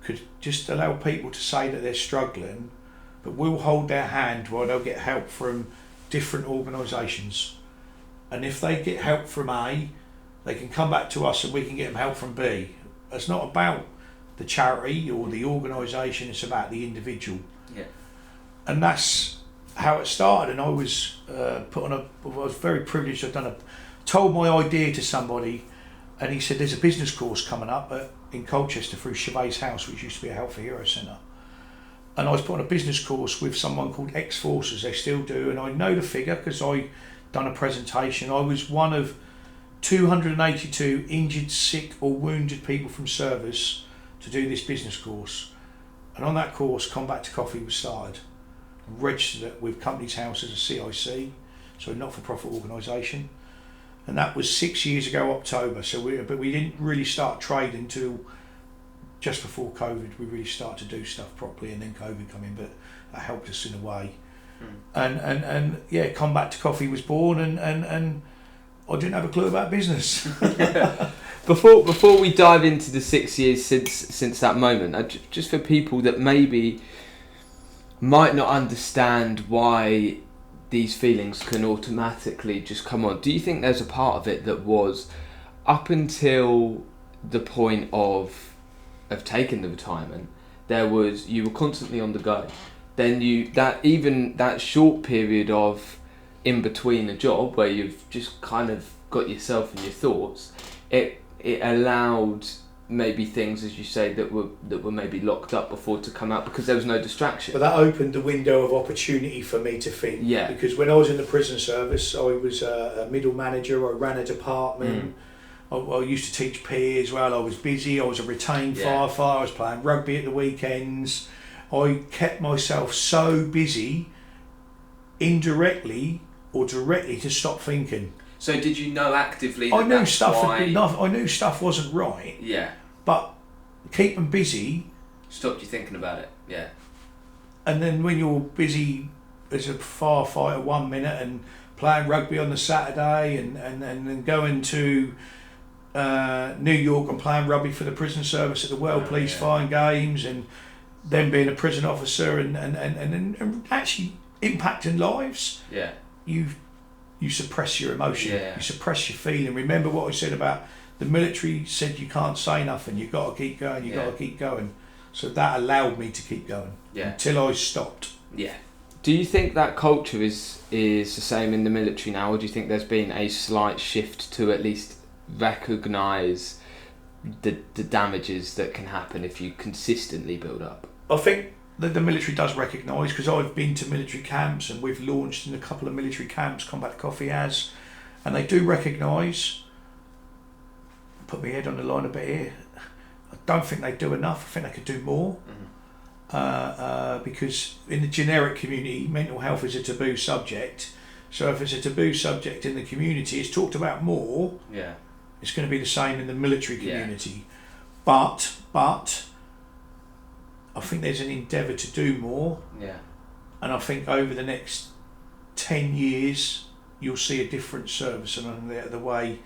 could just allow people to say that they're struggling, but we'll hold their hand while they'll get help from different organisations. And if they get help from A, they can come back to us and we can get them help from B. It's not about the charity or the organisation, it's about the individual. Yeah. And that's how it started. And I was I was very privileged. Told my idea to somebody, and he said, there's a business course coming up in Colchester through Chevet's House, which used to be a Health for Heroes Centre. And I was put on a business course with someone called Ex-Forces, they still do, and I know the figure because I done a presentation. I was one of 282 injured, sick or wounded people from service to do this business course. And on that course, Combat to Coffee was started. I registered it with Companies House as a CIC, so a not-for-profit organisation. And that was 6 years ago, October. But we didn't really start trading until just before COVID. We really started to do stuff properly, and then COVID came in, but that helped us in a way. And yeah, Combat to Coffee was born, and I didn't have a clue about business. Before we dive into the 6 years since that moment, just for people that maybe might not understand why these feelings can automatically just come on, do you think there's a part of it that was up until the point of taking the retirement, you were constantly on the go, then that short period of in between a job where you've just kind of got yourself and your thoughts, it allowed maybe things, as you say, that were maybe locked up before to come out because there was no distraction. But that opened the window of opportunity for me to think. Yeah. Because when I was in the prison service, I was a middle manager. I ran a department. I used to teach PE as well. I was busy. I was a retained firefighter. I was playing rugby at the weekends. I kept myself so busy, indirectly or directly, to stop thinking. So did you know actively that I knew stuff wasn't right. Yeah. But keeping busy stopped you thinking about it. Yeah. And then when you're busy as a firefighter 1 minute and playing rugby on the Saturday and then going to New York and playing rugby for the prison service at the World Police Flying Games, and then being a prison officer and actually impacting lives. Yeah. You suppress your emotion, you suppress your feeling. Remember what I said about the military said you can't say nothing, you got to keep going, got to keep going. So that allowed me to keep going until I stopped. Yeah. Do you think that culture is the same in the military now, or do you think there's been a slight shift to at least recognise the damages that can happen if you consistently build up? I think that the military does recognise, because I've been to military camps and we've launched in a couple of military camps, Combat Coffee has, and they do recognise. Put my head on the line a bit here. I don't think they do enough. I think they could do more. Because in the generic community, mental health is a taboo subject. So if it's a taboo subject in the community, it's talked about more. Yeah. It's going to be the same in the military community. Yeah. But I think there's an endeavour to do more. Yeah. And I think over the next 10 years, you'll see a different service and the way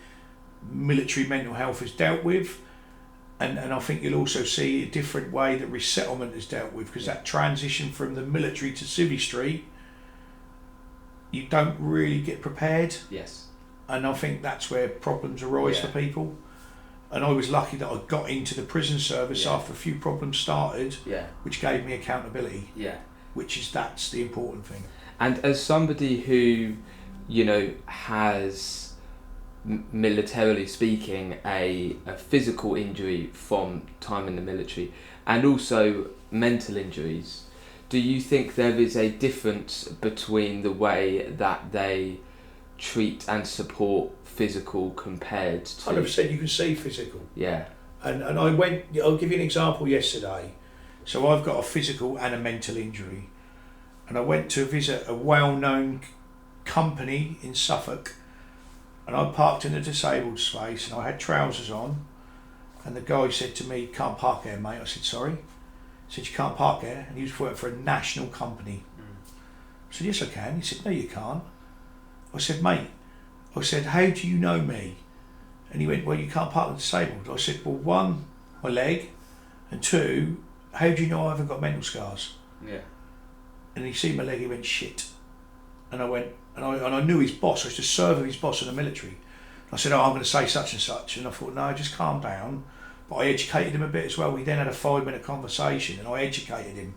military mental health is dealt with. And I think you'll also see a different way that resettlement is dealt with, because that transition from the military to civistry, you don't really get prepared. Yes. And I think that's where problems arise for people. And I was lucky that I got into the prison service after a few problems started, which gave me accountability. Yeah. That's the important thing. And as somebody who, you know, has, militarily speaking, a physical injury from time in the military, and also mental injuries, do you think there is a difference between the way that they treat and support physical compared to... 100%, you can see physical. Yeah. And I'll give you an example yesterday. So I've got a physical and a mental injury. And I went to visit a well-known company in Suffolk, and I parked in a disabled space and I had trousers on, and the guy said to me, "Can't park here, mate." I said, "Sorry?" He said, "You can't park here." And he was working for a national company. I said, "Yes, I can." He said, "No, you can't." I said, "Mate," I said, "how do you know me?" And he went, "Well, you can't park the disabled." I said, "Well, one, my leg, and two, how do you know I haven't got mental scars?" Yeah. And he seen my leg, he went, "Shit." And I went, and I knew his boss. I was just serving his boss in the military. I said, "Oh, I'm going to say such and such." And I thought, no, just calm down. But I educated him a bit as well. We then had a 5-minute conversation and I educated him.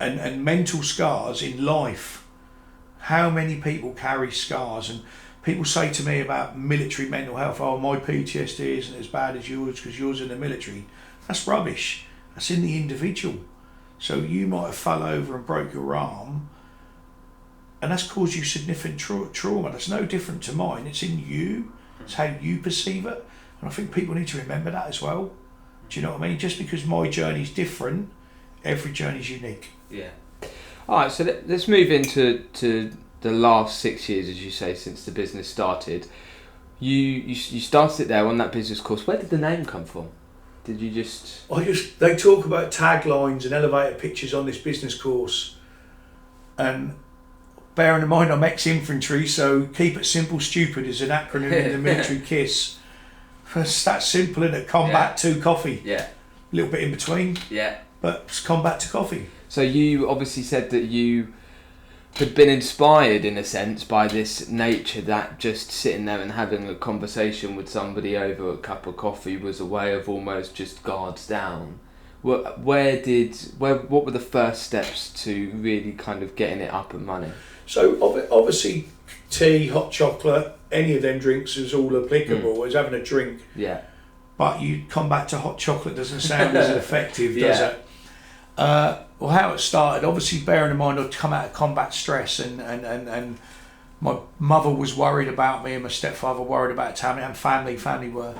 And mental scars in life. How many people carry scars? And people say to me about military mental health, "Oh, my PTSD isn't as bad as yours because yours in the military." That's rubbish. That's in the individual. So you might have fell over and broke your arm, and that's caused you significant trauma. That's no different to mine. It's in you. It's how you perceive it. And I think people need to remember that as well. Do you know what I mean? Just because my journey's different, every journey's unique. Yeah. All right, so let's move into the last 6 years, as you say, since the business started. You started it there on that business course. Where did the name come from? Did you just... They talk about taglines and elevator pitches on this business course. And bearing in mind I'm ex-infantry, so keep it simple, stupid is an acronym in the military KISS. It's that simple, isn't it? Combat to coffee. Yeah. A little bit in between. Yeah. But it's combat to coffee. So you obviously said that you had been inspired in a sense by this nature, that just sitting there and having a conversation with somebody over a cup of coffee was a way of almost just guards down. What were the first steps to really kind of getting it up and running? So obviously tea, hot chocolate, any of them drinks is all applicable as having a drink. Yeah. But you come back to hot chocolate doesn't sound as effective, does Yeah. it? Well, how it started, obviously bearing in mind I'd come out of combat stress and my mother was worried about me and my stepfather worried about Tammy and family were.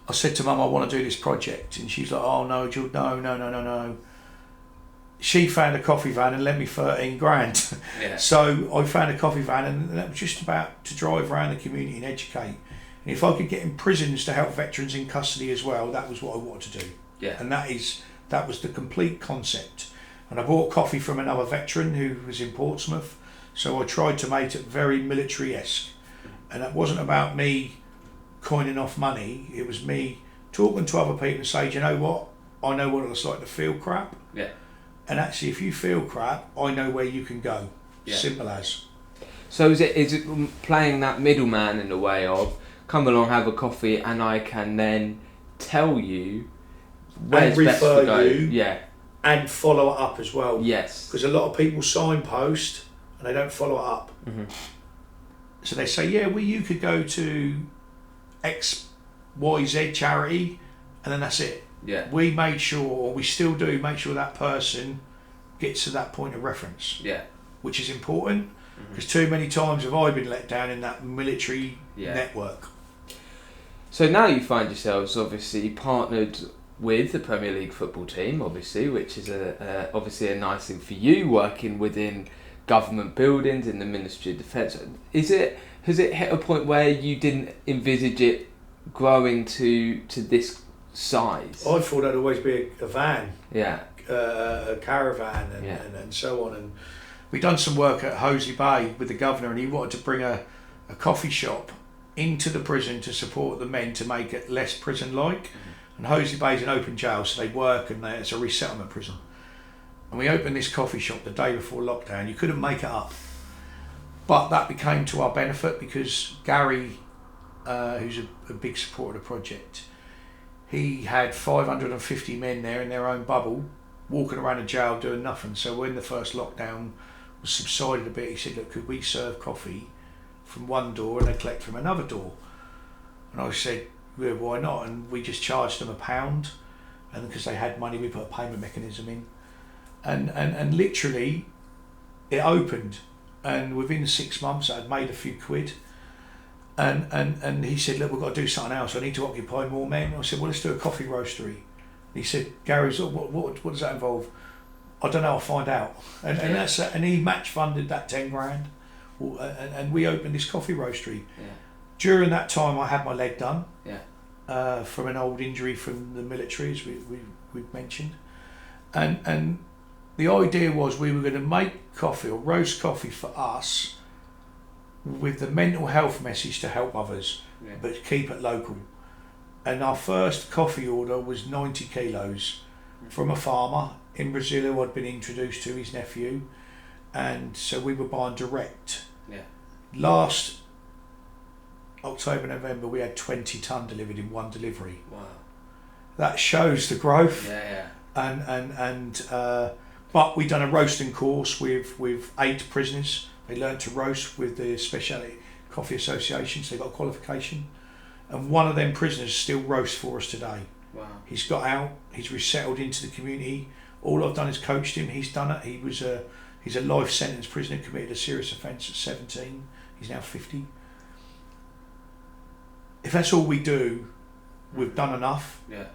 I said to Mum, "I want to do this project," and she's like, "Oh no, Jill, no. She found a coffee van and lent me 13 grand. Yeah. So I found a coffee van and that was just about to drive around the community and educate. And if I could get in prisons to help veterans in custody as well, that was what I wanted to do. Yeah. And that was the complete concept. And I bought coffee from another veteran who was in Portsmouth, so I tried to make it very military-esque. And it wasn't about me coining off money, it was me talking to other people and saying, "Do you know what? I know what it's like to feel crap. Yeah. And actually, if you feel crap, I know where you can go." Yeah. Simple as. So is it playing that middleman in a way of come along, have a coffee, and I can then tell you where's and best to refer go? you. Yeah. And follow it up as well. Yes. Because a lot of people signpost and they don't follow it up. Mm-hmm. So they say, "Yeah, well, you could go to XYZ charity," and then that's it. Yeah. We made sure, or we still do, make sure that person gets to that point of reference. Yeah. Which is important, because too many times have I been let down in that military network. So now you find yourselves obviously partnered with the Premier League football team, obviously, which is obviously a nice thing for you, working within government buildings, in the Ministry of Defence. Has it hit a point where you didn't envisage it growing to this size? I thought there'd always be a van, Yeah. a caravan, and so on. And we done some work at Hoseley Bay with the governor, and he wanted to bring a coffee shop into the prison to support the men to make it less prison-like. And Hoseley Bay is an open jail, so they work, and it's a resettlement prison. And we opened this coffee shop the day before lockdown. You couldn't make it up. But that became to our benefit because Gary, who's a big supporter of the project, he had 550 men there in their own bubble, walking around the jail doing nothing. So when the first lockdown was subsided a bit, he said, look, could we serve coffee from one door and they collect from another door? And I said, yeah, why not? And we just charged them £1, and because they had money, we put a payment mechanism in. And literally, it opened. And within 6 months, I had made a few quid. And he said, look, we've got to do something else. I need to occupy more men. I said, well, let's do a coffee roastery. And he said, Gary, what does that involve? I don't know, I'll find out. And he match funded that 10 grand. And we opened this coffee roastery. Yeah. During that time, I had my leg done. Yeah. From an old injury from the military, as we've mentioned. And the idea was we were going to make coffee or roast coffee for us with the mental health message to help others, but keep it local. And our first coffee order was 90 kilos from a farmer in Brazil who I'd been introduced to, his nephew. And so we were buying direct. Yeah. Last October, November, we had 20 tonne delivered in one delivery. Wow. That shows the growth. Yeah. But we done a roasting course with 8 prisoners. They learned to roast with the Specialty Coffee Association, so they got a qualification. And one of them prisoners still roasts for us today. Wow. He's got out, he's resettled into the community. All I've done is coached him. He's done it. He's a life sentence prisoner, committed a serious offence at 17. He's now 50. If that's all we do, we've done enough. Yeah.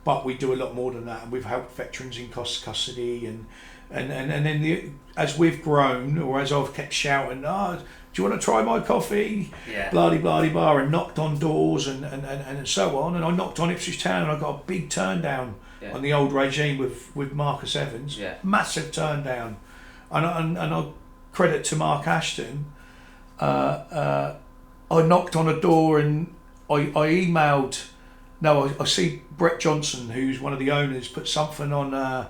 But we do a lot more than that, and we've helped veterans in custody, and then as we've grown, or as I've kept shouting, do you want to try my coffee? Yeah. Blah blah blah, and knocked on doors and so on. And I knocked on Ipswich Town, and I got a big turn down on the old regime with Marcus Evans. Yeah. Massive turn down, and I credit to Mark Ashton. I knocked on a door and I emailed. No, I see Brett Johnson, who's one of the owners, put something on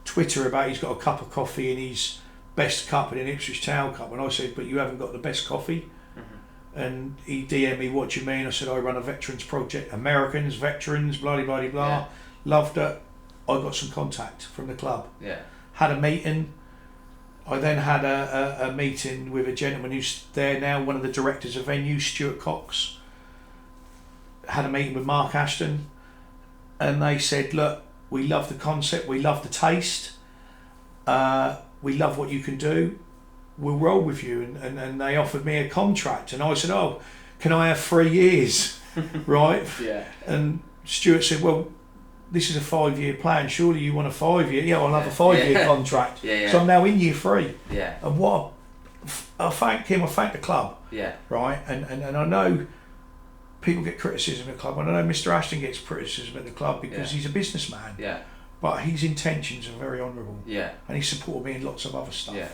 Twitter about he's got a cup of coffee in his best cup and an Ipswich Town cup, and I said, but you haven't got the best coffee. Mm-hmm. And he DM'd me, what do you mean? I said, I run a veterans project, Americans, veterans, blah blah blah. Yeah. Loved it. I got some contact from the club. Yeah. Had a meeting. I then had a meeting with a gentleman who's there now, one of the directors of venue, Stuart Cox. Had a meeting with Mark Ashton, and they said, look, we love the concept, we love the taste, we love what you can do, we'll roll with you. And they offered me a contract, and I said, oh, can I have 3 years? Right? Yeah. And Stuart said, well, this is a 5-year plan, surely you want a 5-year? Yeah, I'll have a 5-year contract. Yeah. So I'm now in year 3. Yeah. And I thank him, I thank the club. Yeah. Right? And I know people get criticism at the club, and I know Mr. Ashton gets criticism at the club because he's a businessman. Yeah. But his intentions are very honourable. Yeah. And he supported me in lots of other stuff. Yeah.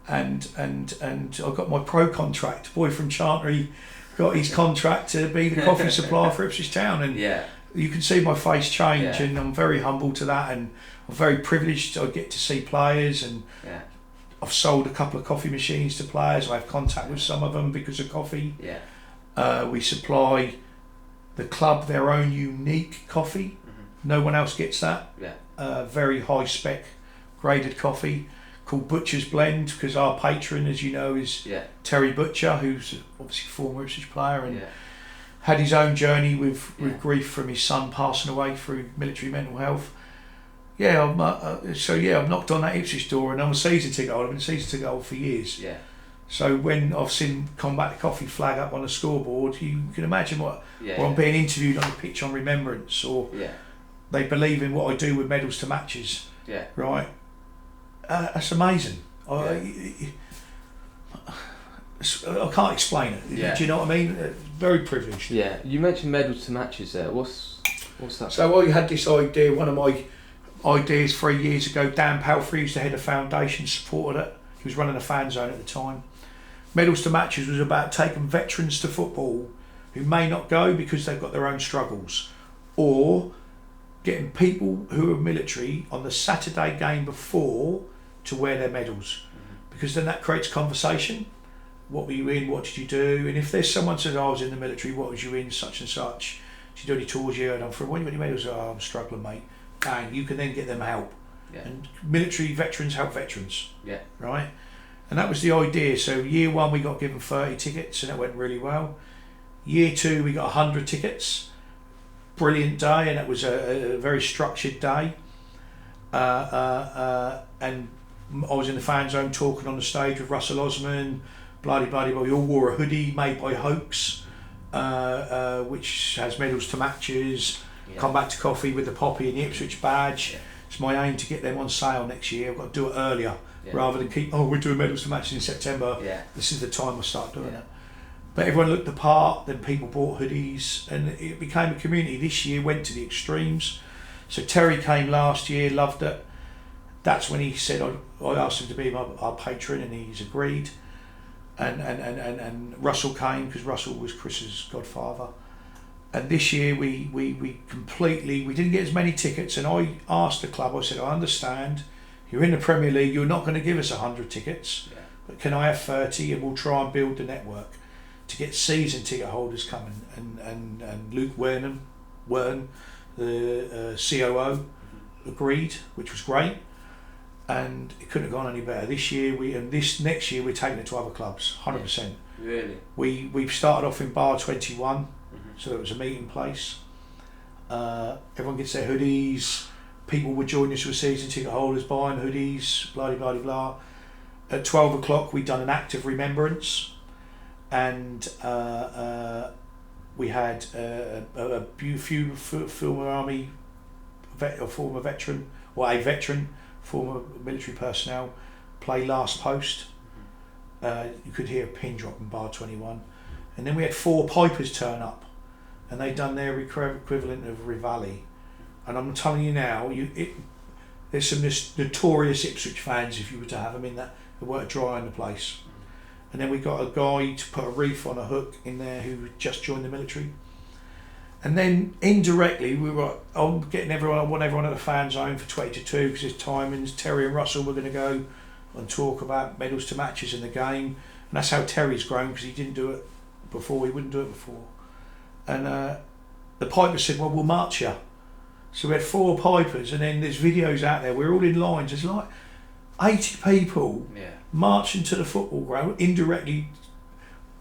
And I got my pro contract. Boy from Chantry got his contract to be the coffee supplier for Ipswich Town, and you can see my face change, and I'm very humble to that, and I'm very privileged I get to see players, and I've sold a couple of coffee machines to players. I have contact with some of them because of coffee. Yeah. We supply the club their own unique coffee. Mm-hmm. No one else gets that. Yeah. Very high spec graded coffee called Butcher's Blend, because our patron, as you know, is Terry Butcher, who's obviously a former Ipswich player and had his own journey with grief from his son passing away through military mental health. I've knocked on that Ipswich door, and I'm a season ticket holder. I've been a season ticket holder for years. Yeah. So when I've seen Combat the Coffee flag up on the scoreboard, you can imagine or I'm being interviewed on the pitch on Remembrance, or they believe in what I do with medals to matches. Yeah. Right. That's amazing. I can't explain it. Yeah. Do you know what I mean? Very privileged. Yeah. You mentioned medals to matches there. What's that? So I had this idea. One of my ideas 3 years ago. Dan Palfrey, who's the head of foundation, supported it. He was running a fan zone at the time. Medals to Matches was about taking veterans to football who may not go because they've got their own struggles, or getting people who are military on the Saturday game before to wear their medals, because then that creates conversation. What were you in? What did you do? And if there's someone says, I was in the military, what was you in? Such and such. Did you do any tours? Yeah, and I'm from. When you got your medals? Oh, I'm struggling, mate. Bang, you can then get them help. Yeah. And military veterans help veterans. Yeah. Right? And that was the idea. So year 1 we got given 30 tickets and that went really well. Year 2 we got 100 tickets. Brilliant day, and it was a very structured day. And I was in the fan zone talking on the stage with Russell Osman, bloody. We all wore a hoodie made by Hoax, which has medals to matches. Yeah. Come back to coffee with the poppy and the Ipswich badge. Yeah. It's my aim to get them on sale next year. I've got to do it earlier, rather than keep, we're doing medals to matches in September. Yeah. This is the time I start doing it. But everyone looked the part, then people bought hoodies, and it became a community. This year went to the extremes. So Terry came last year, loved it. That's when he said, I asked him to be our patron, and he's agreed. And Russell came, because Russell was Chris's godfather. And this year we didn't get as many tickets, and I asked the club, I said, I understand, you're in the Premier League, you're not going to give us 100 tickets, but can I have 30, and we'll try and build the network to get season ticket holders coming. And Luke Wern, the COO, agreed, which was great, and it couldn't have gone any better. This year this next year we're taking it to other clubs, 100%. Really? We've started off in Bar 21, so it was a meeting place. Everyone gets their hoodies. People would join us with season ticket holders buying hoodies, blah. At 12 o'clock we'd done an act of remembrance, and we had a few former army vet, or former veteran, or a veteran, former military personnel play last post. You could hear a pin drop in Bar 21, and then we had 4 pipers turn up, and they'd done their equivalent of Rivali. And I'm telling you now, there's some notorious Ipswich fans, if you were to have them in that, who weren't dry in the place. And then we got a guy to put a reef on a hook in there who had just joined the military. And then indirectly we were getting everyone. I want everyone at the fan zone for 20 to 2 because there's timings. Terry and Russell were going to go and talk about medals to matches in the game, and that's how Terry's grown, because he didn't do it before. He wouldn't do it before. And the pipers said, "Well, we'll march you." So we had 4 pipers, and then there's videos out there. We're all in lines. There's like 80 people marching to the football ground, indirectly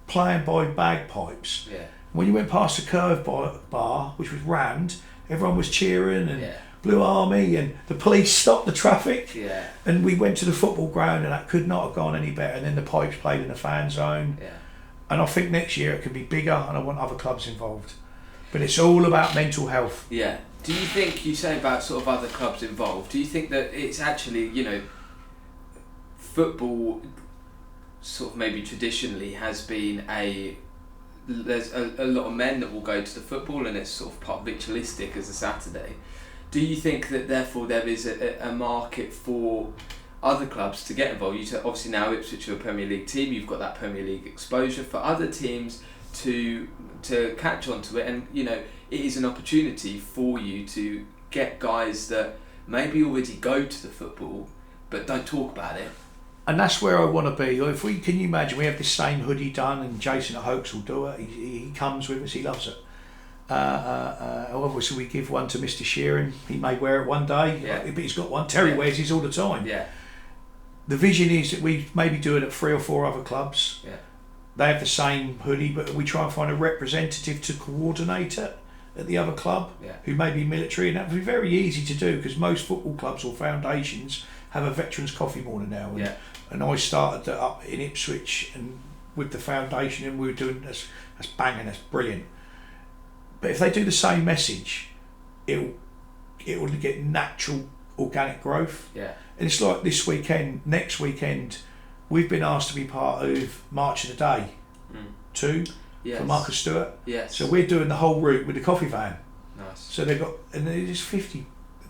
playing by bagpipes. Yeah. When you went past the curve bar, which was rammed, everyone was cheering, and Blue Army, and the police stopped the traffic. Yeah. And we went to the football ground, and that could not have gone any better. And then the pipes played in the fan zone. Yeah. And I think next year it could be bigger, and I want other clubs involved. But it's all about mental health. Yeah. Do you think, you say about sort of other clubs involved, do you think that it's actually, football sort of maybe traditionally has been there's a lot of men that will go to the football, and it's sort of part ritualistic as a Saturday. Do you think that therefore there is a market for other clubs to get involved? Obviously now Ipswich are a Premier League team, you've got that Premier League exposure, for other teams to catch on to it, and it is an opportunity for you to get guys that maybe already go to the football but don't talk about it. And that's where I want to be. Can you imagine, we have this same hoodie done, and Jason at Hoax will do it. He comes with us, he loves it. Obviously we give one to Mr. Sheeran. He may wear it one day, but he's got one. Terry wears his all the time. Yeah. The vision is that we maybe do it at 3 or 4 other clubs. Yeah. They have the same hoodie, but we try and find a representative to coordinate it at the other club, who may be military, and that would be very easy to do, because most football clubs or foundations have a veterans coffee morning now. And I started that up in Ipswich, and with the foundation, and we were doing this. That's banging. That's brilliant. But if they do the same message, it will get natural, organic growth. Yeah. And it's like this weekend, next weekend, we've been asked to be part of March of the Day 2 Yes. for Marcus Stewart. Yes. So we're doing the whole route with the coffee van. Nice. So they've got, and there's 50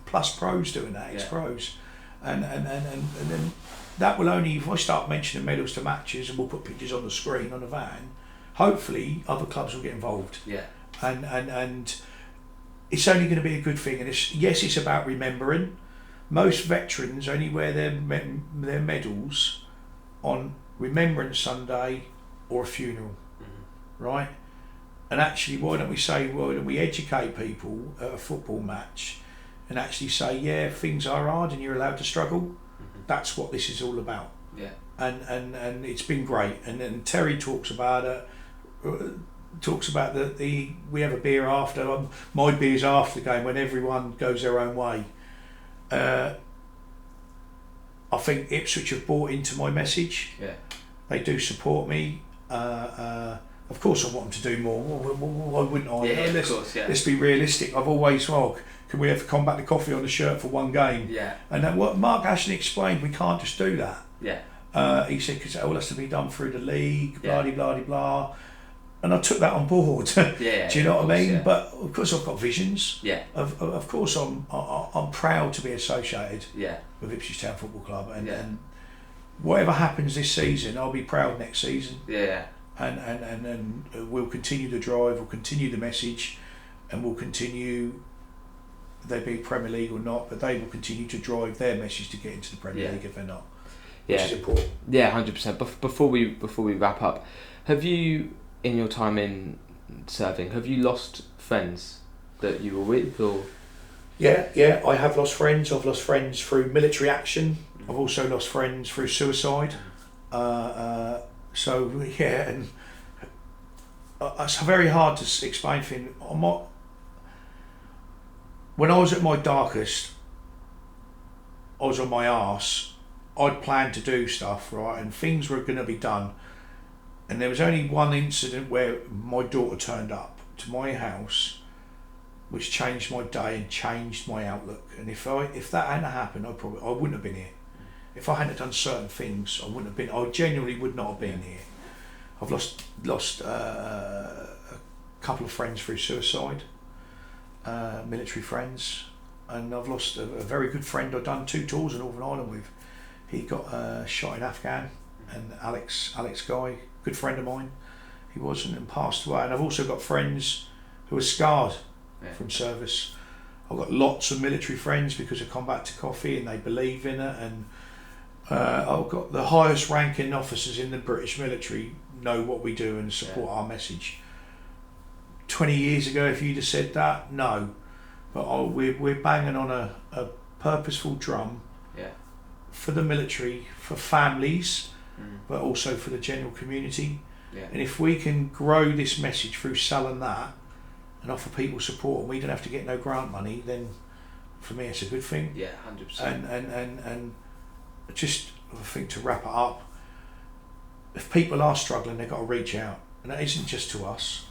plus pros doing that, ex-pros. And then that will only, if I start mentioning medals to matches and we'll put pictures on the screen on the van, hopefully other clubs will get involved. Yeah. And it's only going to be a good thing. And it's about remembering. Most veterans only wear their medals on Remembrance Sunday or a funeral, right? And actually, why don't we educate people at a football match and actually say, yeah, things are hard and you're allowed to struggle. That's what this is all about. Yeah. And it's been great. And Terry talks about it. Talks about the we have a beer after. My beer's after the game when everyone goes their own way. I think Ipswich have bought into my message. Yeah. They do support me. Of course, I want them to do more. Why wouldn't I? Yeah, of course, yeah. Let's be realistic. I've always can we have Combat the Coffee on the shirt for one game? Yeah. And then what Mark Ashley explained, we can't just do that. Yeah. He said because it all has to be done through the league. Blah Yeah. blah blah blah. And I took that on board. Yeah. Do you know what I mean? Yeah. But of course, I've got visions. Yeah. Of course, I'm proud to be associated Yeah. with Ipswich Town Football Club, and, Yeah. and whatever happens this season, I'll be proud next season. Yeah. And we'll continue the drive, we'll continue the message, and we'll continue. They be Premier League or not, but they will continue to drive their message to get into the Premier League if they're not, which is important. Yeah, 100%. Before we wrap up, have you, in your time in serving, have you lost friends that you were with, or? Yeah, I have lost friends. I've lost friends through military action. I've also lost friends through suicide. So yeah, and it's very hard to explain things. When I was at my darkest, I was on my arse. I'd planned to do stuff, right, and things were going to be done. And there was only one incident where my daughter turned up to my house, which changed my day and changed my outlook. And if that hadn't happened, I wouldn't have been here. If I hadn't done certain things, I genuinely would not have been here. I've lost a couple of friends through suicide, military friends, and I've lost a very good friend I've done 2 tours in Northern Ireland with. He got shot in Afghan, and Alex Guy, good friend of mine, he wasn't, and passed away. And I've also got friends who are scarred from service. I've got lots of military friends because of Combat to Coffee, and they believe in it. And I've got the highest ranking officers in the British military know what we do and support our message. 20 years ago, if you'd have said that, no. But we're banging on a purposeful drum for the military, for families, but also for the general community. And if we can grow this message through selling that and offer people support, and we don't have to get no grant money, then for me it's a good thing. Yeah, 100%. And just, I think, to wrap it up, if people are struggling, they've got to reach out, and that isn't just to us.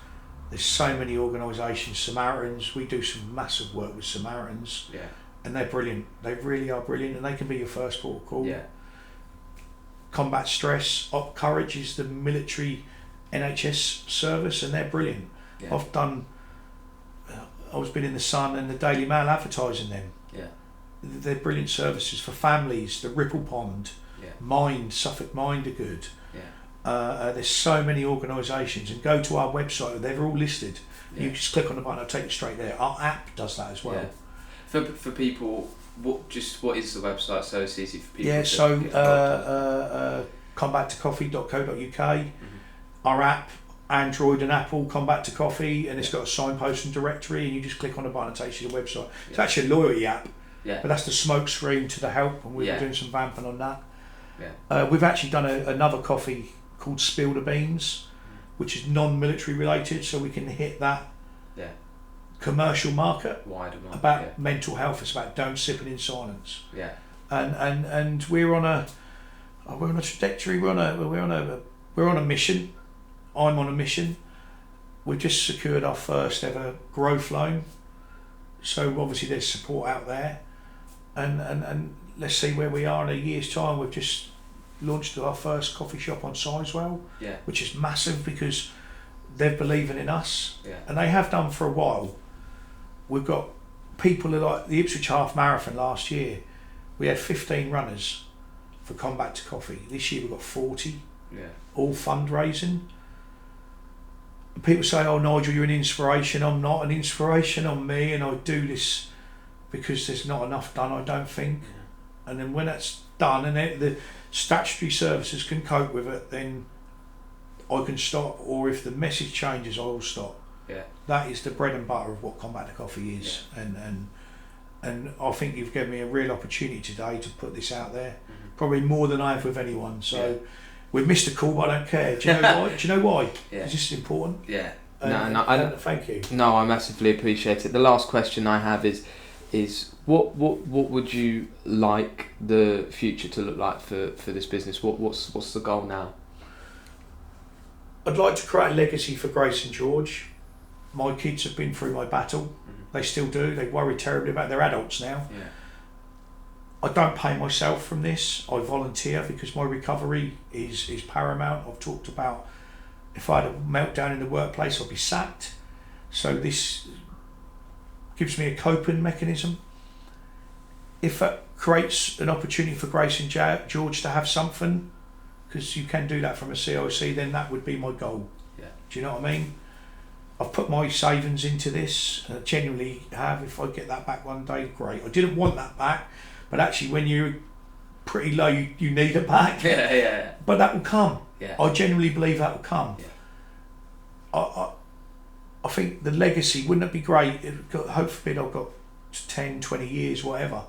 There's so many organisations. Samaritans, we do some massive work with Samaritans, and they're brilliant. They really are brilliant, and they can be your first port of call. Combat Stress, Op Courage is the military NHS service, and they're brilliant. I've been in the Sun and the Daily Mail advertising them. They're brilliant services for families. The Ripple Pond, Mind, Suffolk Mind are good. There's so many organisations, and go to our website, they're all listed. You just click on the button, it'll take you straight there. Our app does that as well. For people, what is the website so it's easy for people combattocoffee.co.uk. Our app, Android and Apple, Combat to Coffee, and it's got a signpost and directory, and you just click on the button and it takes you to the website. It's actually a loyalty app, but that's the smoke screen to the help, and we're doing some vamping on that. We've actually done another coffee called Spill the Beans, which is non-military related, so we can hit that commercial market, wider market about mental health. It's about don't sip it in silence. And we're on a trajectory. We're on a mission. I'm on a mission. We've just secured our first ever growth loan, so obviously there's support out there, and let's see where we are in a year's time. We've just launched our first coffee shop on Sizewell, Yeah. which is massive because they're believing in us, Yeah. and they have done for a while. We've got people who like the Ipswich Half Marathon last year. We had 15 runners for Combat to Coffee. This year we've got 40, Yeah. all fundraising. People say, "Oh, Nigel, you're an inspiration." I'm not an inspiration. I'm me, and I do this because there's not enough done, I don't think. Yeah. And then when that's done, and the statutory services can cope with it, then I can stop. Or if the message changes, I will stop. Yeah. That is the bread and butter of what Combat to Coffee is, and I think you've given me a real opportunity today to put this out there, probably more than I have with anyone. So we've missed a call, but I don't care. Do you know why? Do you know why? Yeah. It's just important. Yeah. Thank you. No, I massively appreciate it. The last question I have is what would you like the future to look like for this business? What's the goal now? I'd like to create a legacy for Grace and George. My kids have been through my battle. They still do. They worry terribly about. They're adults now. Yeah. I don't pay myself from this. I volunteer because my recovery is paramount. I've talked about if I had a meltdown in the workplace, I'd be sacked. So this gives me a coping mechanism. If it creates an opportunity for Grace and George to have something, because you can do that from a CIC, then that would be my goal. Yeah. Do you know what I mean? I've put my savings into this, and I genuinely have. If I get that back one day, great. I didn't want that back, but actually when you're pretty low, you need it back. Yeah. But that will come. Yeah. I genuinely believe that will come. Yeah. I think the legacy, wouldn't it be great, hope forbid I've got 10, 20 years, whatever,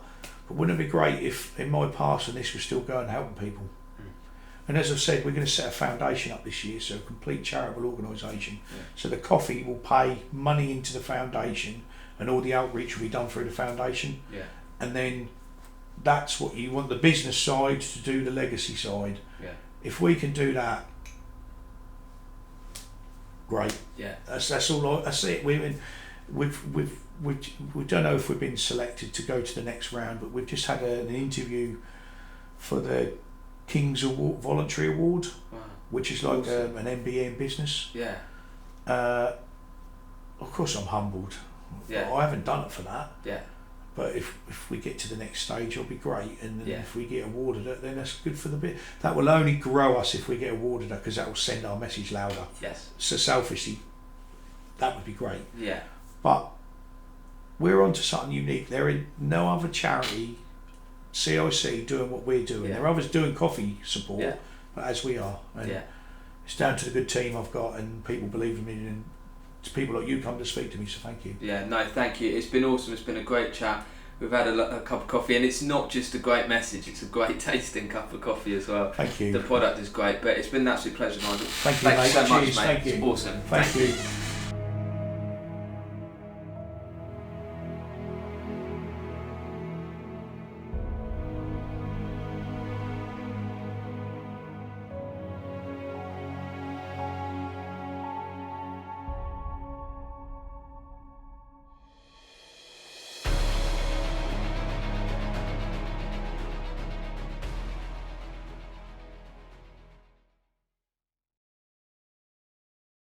but wouldn't it be great if in my past and this was still going helping people? And as I've said, we're going to set a foundation up this year, so a complete charitable organisation. Yeah. So the coffee will pay money into the foundation, and all the outreach will be done through the foundation. Yeah. And then that's what you want the business side to do, the legacy side. Yeah. If we can do that, great. Yeah. That's all. That's it. We don't know if we've been selected to go to the next round, but we've just had an interview for the King's Award, Voluntary Award, Wow. which is like Awesome. an MBA in business. Yeah. Of course, I'm humbled. Yeah. I haven't done it for that. Yeah. But if we get to the next stage, it'll be great. And then Yeah. if we get awarded it, then that's good for the bit. That will only grow us if we get awarded it, because that will send our message louder. Yes. So selfishly, that would be great. Yeah. But we're onto something unique. There is no other charity, CIC, doing what we're doing. Yeah. There are others doing coffee support, Yeah. but as we are. And Yeah. it's down to the good team I've got and people believe in me, and it's people like you come to speak to me, so thank you. Yeah, no, thank you. It's been awesome. It's been a great chat. We've had a cup of coffee, and it's not just a great message, it's a great tasting cup of coffee as well. Thank you. The product is great, but it's been an absolute pleasure, Nigel. Thank you, Thanks mate. so much, Cheers, mate. thank you. It's awesome. Thank you.